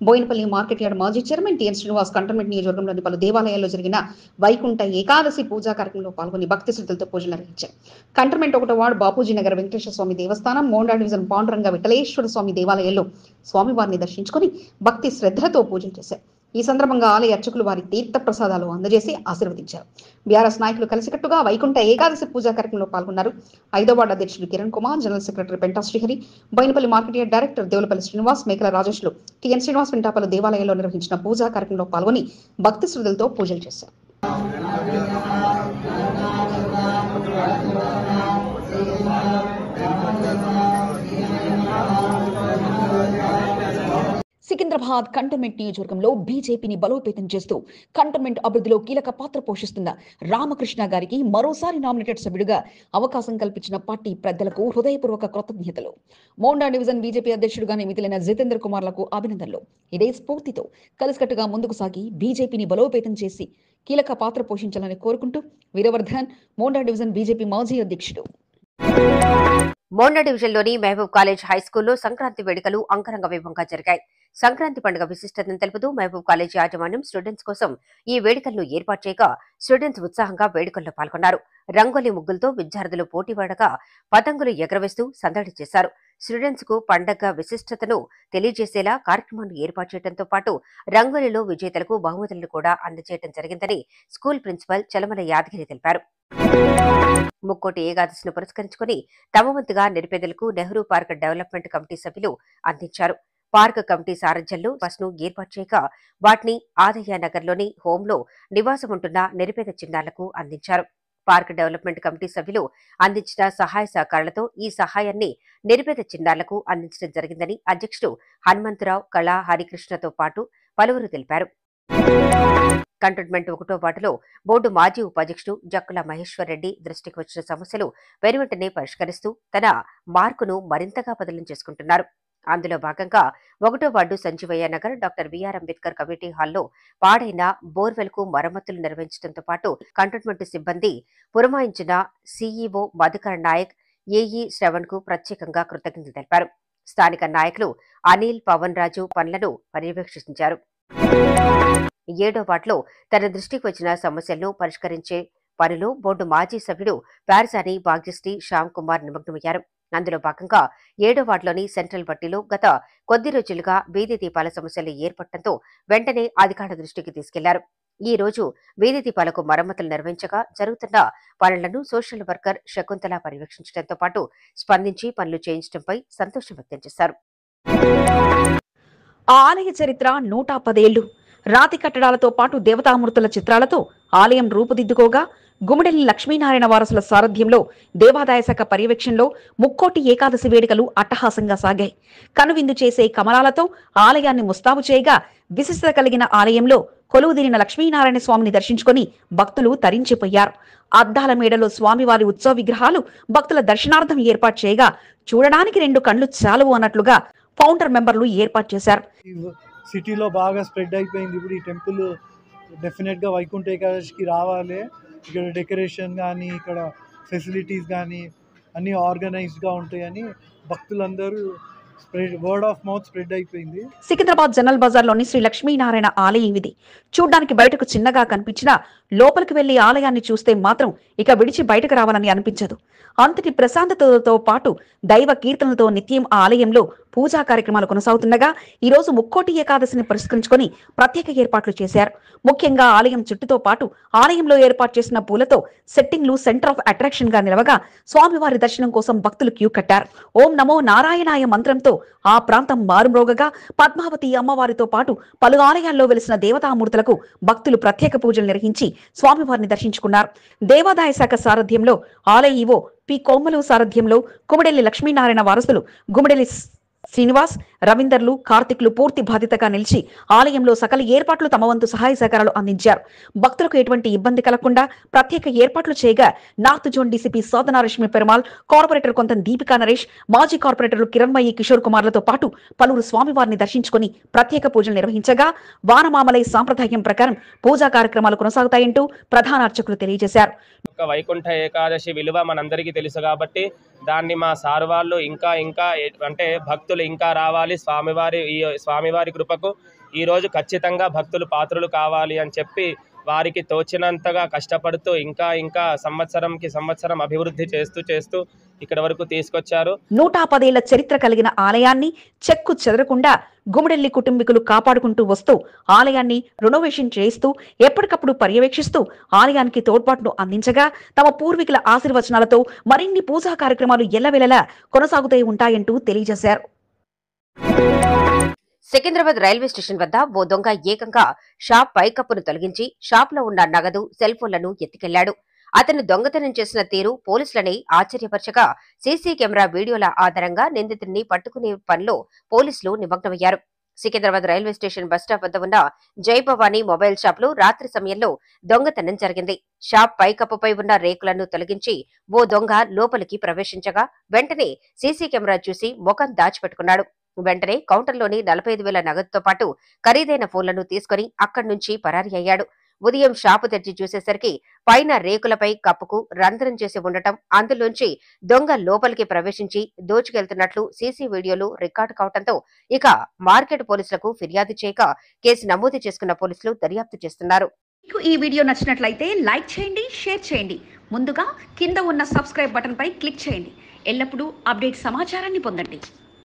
బోయినపల్లి మార్కెట్ యార్డ్ మాజీ చైర్మన్ టిఎన్ శ్రీనివాస్ కంటోన్మెంట్ నియోజకవర్గంలోని పలు దేవాలయాల్లో జరిగిన వైకుంఠ ఏకాదశి పూజా కార్యక్రమంలో పాల్గొని భక్తి శ్రద్ధలతో పూజలు నిర్వహించారు. కంటోన్మెంట్ 1వ వార్డు బాపూజీ నగర్ వెంకటేశ్వర స్వామి దేవస్థానం, మోండా డివిజన్ పాండురంగ విఠలేశ్వర స్వామి దేవాలయాల్లో స్వామివారిని దర్శించుకుని భక్తి శ్రద్ధలతో పూజలు చేశారు. ఈ సందర్భంగా ఆలయ అర్చకులు వారి తీర్థ ప్రసాదాలు అందజేసి ఆశీర్వదించారు. బీఆర్ఎస్ నాయకులు కలిసికట్టుగా వైకుంఠ ఏకాదశి పూజా కార్యక్రమంలో పాల్గొన్నారు. 5వ వార్డు అధ్యక్షుడు Kiran Kumar, general secretary Penta Srihari, Boinapally market yard director Devulapally Srinivas, Mekala రాజేష్లు టిఎన్ శ్రీనివాస్ వెంట పలు దేవాలయాల్లో నిర్వహించిన పూజా కార్యక్రమంలో పాల్గొని భక్తి శ్రద్ధలతో పూజలు చేశారు. సికింద్రాబాద్ కంటోన్మెంట్ నియోజకవర్గంలో బీజేపీని బలోపేతం చేస్తూ కంటోన్మెంట్ అభివృద్ధిలో కీలక పాత్ర పోషిస్తున్న రామకృష్ణ గారికి మరోసారి నామినేటెడ్ సభ్యుడిగా అవకాశం కల్పించిన పార్టీ పెద్దలకు హృదయపూర్వక కృతజ్ఞతలు. మోండా డివిజన్ బీజేపీ అధ్యక్షుడిగా నియమితులైన జితేంద్ర కుమార్లకు అభినందనలు. ఇదే స్ఫూర్తితో కలిసికట్టుగా ముందుకు సాగి బీజేపీని బలోపేతం చేసి కీలక పాత్ర పోషించాలని కోరుకుంటూ వీరవర్ధన్, మోండా డివిజన్ బీజేపీ మాజీ అధ్యక్షుడు. మోండా డివిజన్లోని మహబూబ్ కాలేజ్ హైస్కూల్లో సంక్రాంతి వేడుకలు అంగరంగ వైభవంగా జరిగాయి. సంక్రాంతి పండుగ విశిష్టతను తెలుపుతూ మహబూబ్ కాలేజ్ యాజమాన్యం స్టూడెంట్స్ కోసం ఈ వేడుకలను ఏర్పాటు చేయగా స్టూడెంట్స్ ఉత్సాహంగా వేడుకల్లో పాల్గొన్నారు. రంగోలీ ముగ్గులతో విద్యార్థులు పోటీపడగా పతంగులు ఎగరవేస్తూ సందడి చేశారు. స్టూడెంట్స్ కు పండగ విశిష్టతను తెలియజేసేలా కార్యక్రమాన్ని ఏర్పాటు చేయడంతో పాటు రంగోలీలో విజేతలకు బహుమతులను కూడా అందజేయడం జరిగిందని స్కూల్ ప్రిన్సిపల్ చలమల యాదగిరి తెలిపారు. ముక్కోటి ఏకాదశిని పురస్కరించుకుని తమ వంతుగా నిరుపేదలకు నెహ్రూ పార్క్ డెవలప్మెంట్ కమిటీ సభ్యులు అందించారు. పార్క్ కమిటీ సారథ్యంలో బస్ను ఏర్పాటు చేయగా వాటిని ఆదయ్య నగర్లోని హోంలో నివాసముంటున్న నిరుపేద చిన్నారులకు అందించారు. పార్క్ డెవలప్మెంట్ కమిటీ సభ్యులు అందించిన సహాయ సహకారాలతో ఈ సహాయాన్ని నిరుపేద చిన్నారులకు అందించడం జరిగిందని అధ్యక్షుడు హనుమంతరావు, కళా, హరికృష్ణతో పాటు పలువురు తెలిపారు. కంటోన్మెంట్ 1వ వార్డులో బోర్డు మాజీ ఉపాధ్యక్షుడు జక్కుల మహేశ్వర్ రెడ్డి దృష్టికి వచ్చిన సమస్యలు వెనువెంటనే పరిష్కరిస్తూ తన మార్కును మరింతగా బదిలీ చేసుకుంటున్నారు. అందులో భాగంగా 1వ ward Sanjeevaiah Nagar doctor BR Ambedkar community హాల్లో పాడైన బోర్వెల్ కు మరమ్మతులు నిర్వహించడంతో పాటు కంటోన్మెంట్ సిబ్బంది పురమాయించిన సీఈఓ మధుకర్ నాయక్, ఏఈ శ్రవణ్ కు ప్రత్యేకంగా కృతజ్ఞతలు తెలిపారు. స్థానిక నాయకులు అనిల్, పవన్ రాజు పనులను పర్యవేక్షించారు. 7వ వార్డులో తన దృష్టికి వచ్చిన సమస్యలను పరిష్కరించే పనిలో బోర్డు మాజీ సభ్యుడు పారిసాని భాగ్యశ్రీ శ్యామ్ కుమార్ నిమగ్నమయ్యారు. అందులో భాగంగా 7వ వార్డులోని సెంట్రల్ బట్టీలో గత కొద్ది రోజులుగా వీధి దీపాల సమస్యలు ఏర్పడటంతో వెంటనే అధికారుల దృష్టికి తీసుకెళ్లారు. ఈ రోజు వీధి దీపాలకు మరమ్మతులు నిర్వహించగా జరుగుతున్న పనులను సోషల్ వర్కర్ శకుంతల పర్యవేక్షించడంతో పాటు స్పందించి పనులు చేయించడంపై సంతోషం వ్యక్తం చేశారు. ఆలయ చరిత్ర 110 ఏళ్లు. రాతి కట్టడాలతో పాటు దేవతామూర్తుల చిత్రాలతో ఆలయం రూపుదిద్దుకోగా గుమ్మడిల్లి లక్ష్మీనారాయణ వారసుల సారథ్యంలో దేవాదాయ శాఖ పర్యవేక్షణలో ముక్కోటి ఏకాదశి వేడుకలు అట్టహాసంగా సాగాయి. కనువిందు చేసే కమలాలతో ఆలయాన్ని ముస్తాబు చేయగా విశిష్టత కలిగిన ఆలయంలో కొలువుదీరిన లక్ష్మీనారాయణ స్వామిని దర్శించుకుని భక్తులు తరించిపోయారు. అద్దాల మేడలో స్వామివారి ఉత్సవ విగ్రహాలు భక్తుల దర్శనార్థం ఏర్పాటు చేయగా చూడడానికి 2 కళ్లు చాలువు అన్నట్లుగా ఫౌండర్ మెంబర్లు ఏర్పాటు చేశారు. సిటీలో బాగా స్ప్రెడ్ అయిపోయింది. ఇప్పుడు ఈ టెంపుల్ డెఫినెట్గా వైకుంఠ ఏకాదశికి రావాలి. ఇక్కడ డెకరేషన్ కానీ, ఇక్కడ ఫెసిలిటీస్ కానీ అన్నీ ఆర్గనైజ్డ్గా ఉంటాయని భక్తులందరూ వర్డ్ ఆఫ్ మౌత్ స్ప్రెడ్ అయిపోయింది. సికింద్రాబాద్ జనరల్ బజార్లోని శ్రీ లక్ష్మీనారాయణ ఆలయం ఇది. చూడ్డానికి బయటకు చిన్నగా కనిపించినా లోపలికి వెళ్లి ఆలయాన్ని చూస్తే మాత్రం ఇక విడిచి బయటకు రావాలని అనిపించదు. అంతటి ప్రశాంతతతో పాటు దైవ కీర్తనలతో నిత్యం ఆ ఆలయంలో పూజా కార్యక్రమాలు కొనసాగుతుండగా ఈరోజు ముక్కోటి ఏకాదశిని పురస్కరించుకొని ప్రత్యేక ఏర్పాట్లు చేశారు. ముఖ్యంగా ఆలయం చుట్టుతో పాటు ఆలయంలో ఏర్పాటు చేసిన పూలతో సెట్టింగ్లు సెంటర్ ఆఫ్ అట్రాక్షన్ గా నిలవగా స్వామివారి దర్శనం కోసం భక్తులు క్యూ కట్టారు. ఓం నమో నారాయణాయ మంత్రంతో ఆ ప్రాంతం మారుమ్రోగగా పద్మావతి అమ్మవారితో పాటు పలు ఆలయాల్లో వెలిసిన దేవతామూర్తులకు భక్తులు ప్రత్యేక పూజలు నిర్వహించి స్వామివారిని దర్శించుకున్నారు. దేవాదాయ శాఖ సారథ్యంలో ఆలయ ఈవో పి కోమలు సారథ్యంలో కుమిడెల్లి లక్ష్మీనారాయణ వారసులు గుమిడెల్లి శ్రీనివాస్, రవీందర్లు, కార్తిక్లు పూర్తి బాధ్యతగా నిలిచి ఆలయంలో సకల ఏర్పాట్లు తమ వంతు సహాయ సహకారాలు అందించారు. భక్తులకు ఎటువంటి ఇబ్బంది కలగకుండా ప్రత్యేక ఏర్పాట్లు చేయగా north zone DCP Sadhanarashmi Perumal, corporator Kontha Deepika Naresh, మాజీ కార్పొరేటర్లు కిరణ్మయ్యి, కిషోర్ కుమార్లతో పాటు పలువురు స్వామివారిని దర్శించుకుని ప్రత్యేక పూజలు నిర్వహించగా వానమామలై సాంప్రదాయం ప్రకారం పూజా కార్యక్రమాలు కొనసాగుతాయంటూ ప్రధాన అర్చకులు తెలియజేశారు. యొక్క వైకుంఠ ఏకాదశి విలువ మనందరికీ తెలుసు కాబట్టి దాన్ని మా సార్ వాళ్ళు ఇంకా అంటే భక్తులు ఇంకా రావాలి స్వామివారి కృపకు ఈరోజు ఖచ్చితంగా భక్తులు పాత్రలు కావాలి అని చెప్పి వారికి తోచినంతగా కష్టపడుతూ ఇంకా సంవత్సరం అభివృద్ధి చేస్తూ ఇక్కడ వరకు తీసుకొచ్చారు. 110 ఏళ్ల చరిత్ర కలిగిన ఆలయాన్ని చెక్కు చెదరకుండా గుమ్మడిల్లి కుటుంబీకులు కాపాడుకుంటూ వస్తూ ఆలయాన్ని రెనోవేషన్ చేస్తూ ఎప్పటికప్పుడు పర్యవేక్షిస్తూ ఆలయానికి తోడ్పాటును అందించగా తమ పూర్వీకుల ఆశీర్వచనాలతో మరిన్ని పూజా కార్యక్రమాలు ఎల్లవేళలా కొనసాగుతూ ఉంటాయంటూ తెలియజేశారు. సికింద్రాబాద్ రైల్వే స్టేషన్ వద్ద ఓ దొంగ ఏకంగా షాప్ పైకప్పును తొలగించి షాప్ లో ఉన్న నగదు సెల్ ఫోన్లను ఎత్తుకెళ్లాడు. అతను దొంగతనం చేసిన తీరు పోలీసులని ఆశ్చర్యపరచగా సీసీ కెమెరా వీడియోల ఆధారంగా నిందితుడిని పట్టుకునే పనిలో పోలీసులు నిమగ్నమయ్యారు. సికింద్రాబాద్ రైల్వే స్టేషన్ బస్టాప్ వద్ద ఉన్న జై భవానీ మొబైల్ షాప్ లో రాత్రి సమయంలో దొంగతనం జరిగింది. షాప్ పైకప్పుపై ఉన్న రేకులను తొలగించి ఓ దొంగ లోపలికి ప్రవేశించగా వెంటనే సీసీ కెమెరా చూసి ముఖం దాచిపెట్టుకున్నాడు. వెంటనే కౌంటర్లోని 45,000 నగదుతో పాటు ఖరీదైన ఫోన్లను తీసుకుని అక్కడి నుంచి పరారీ అయ్యాడు. ఉదయం షాపు తెరిచి చూసేసరికి పైన రేకులపై కప్పుకు రంధ్రం చేసి ఉండటం, అందులోంచి దొంగ లోపలికి ప్రవేశించి దోచుకెళ్తున్నట్లు సీసీ వీడియోలు రికార్డు కావడంతో ఇక మార్కెట్ పోలీసులకు ఫిర్యాదు చేయక కేసు నమోదు చేసుకున్న పోలీసులు దర్యాప్తు చేస్తున్నారు. మీకు ఈ వీడియో నచ్చినట్లయితే లైక్ చేయండి, షేర్ చేయండి. ముందుగా కింద ఉన్న సబ్స్క్రైబ్ బటన్ పై క్లిక్ చేయండి. ఎల్లప్పుడూ అప్డేట్ సమాచారాన్ని పొందండి.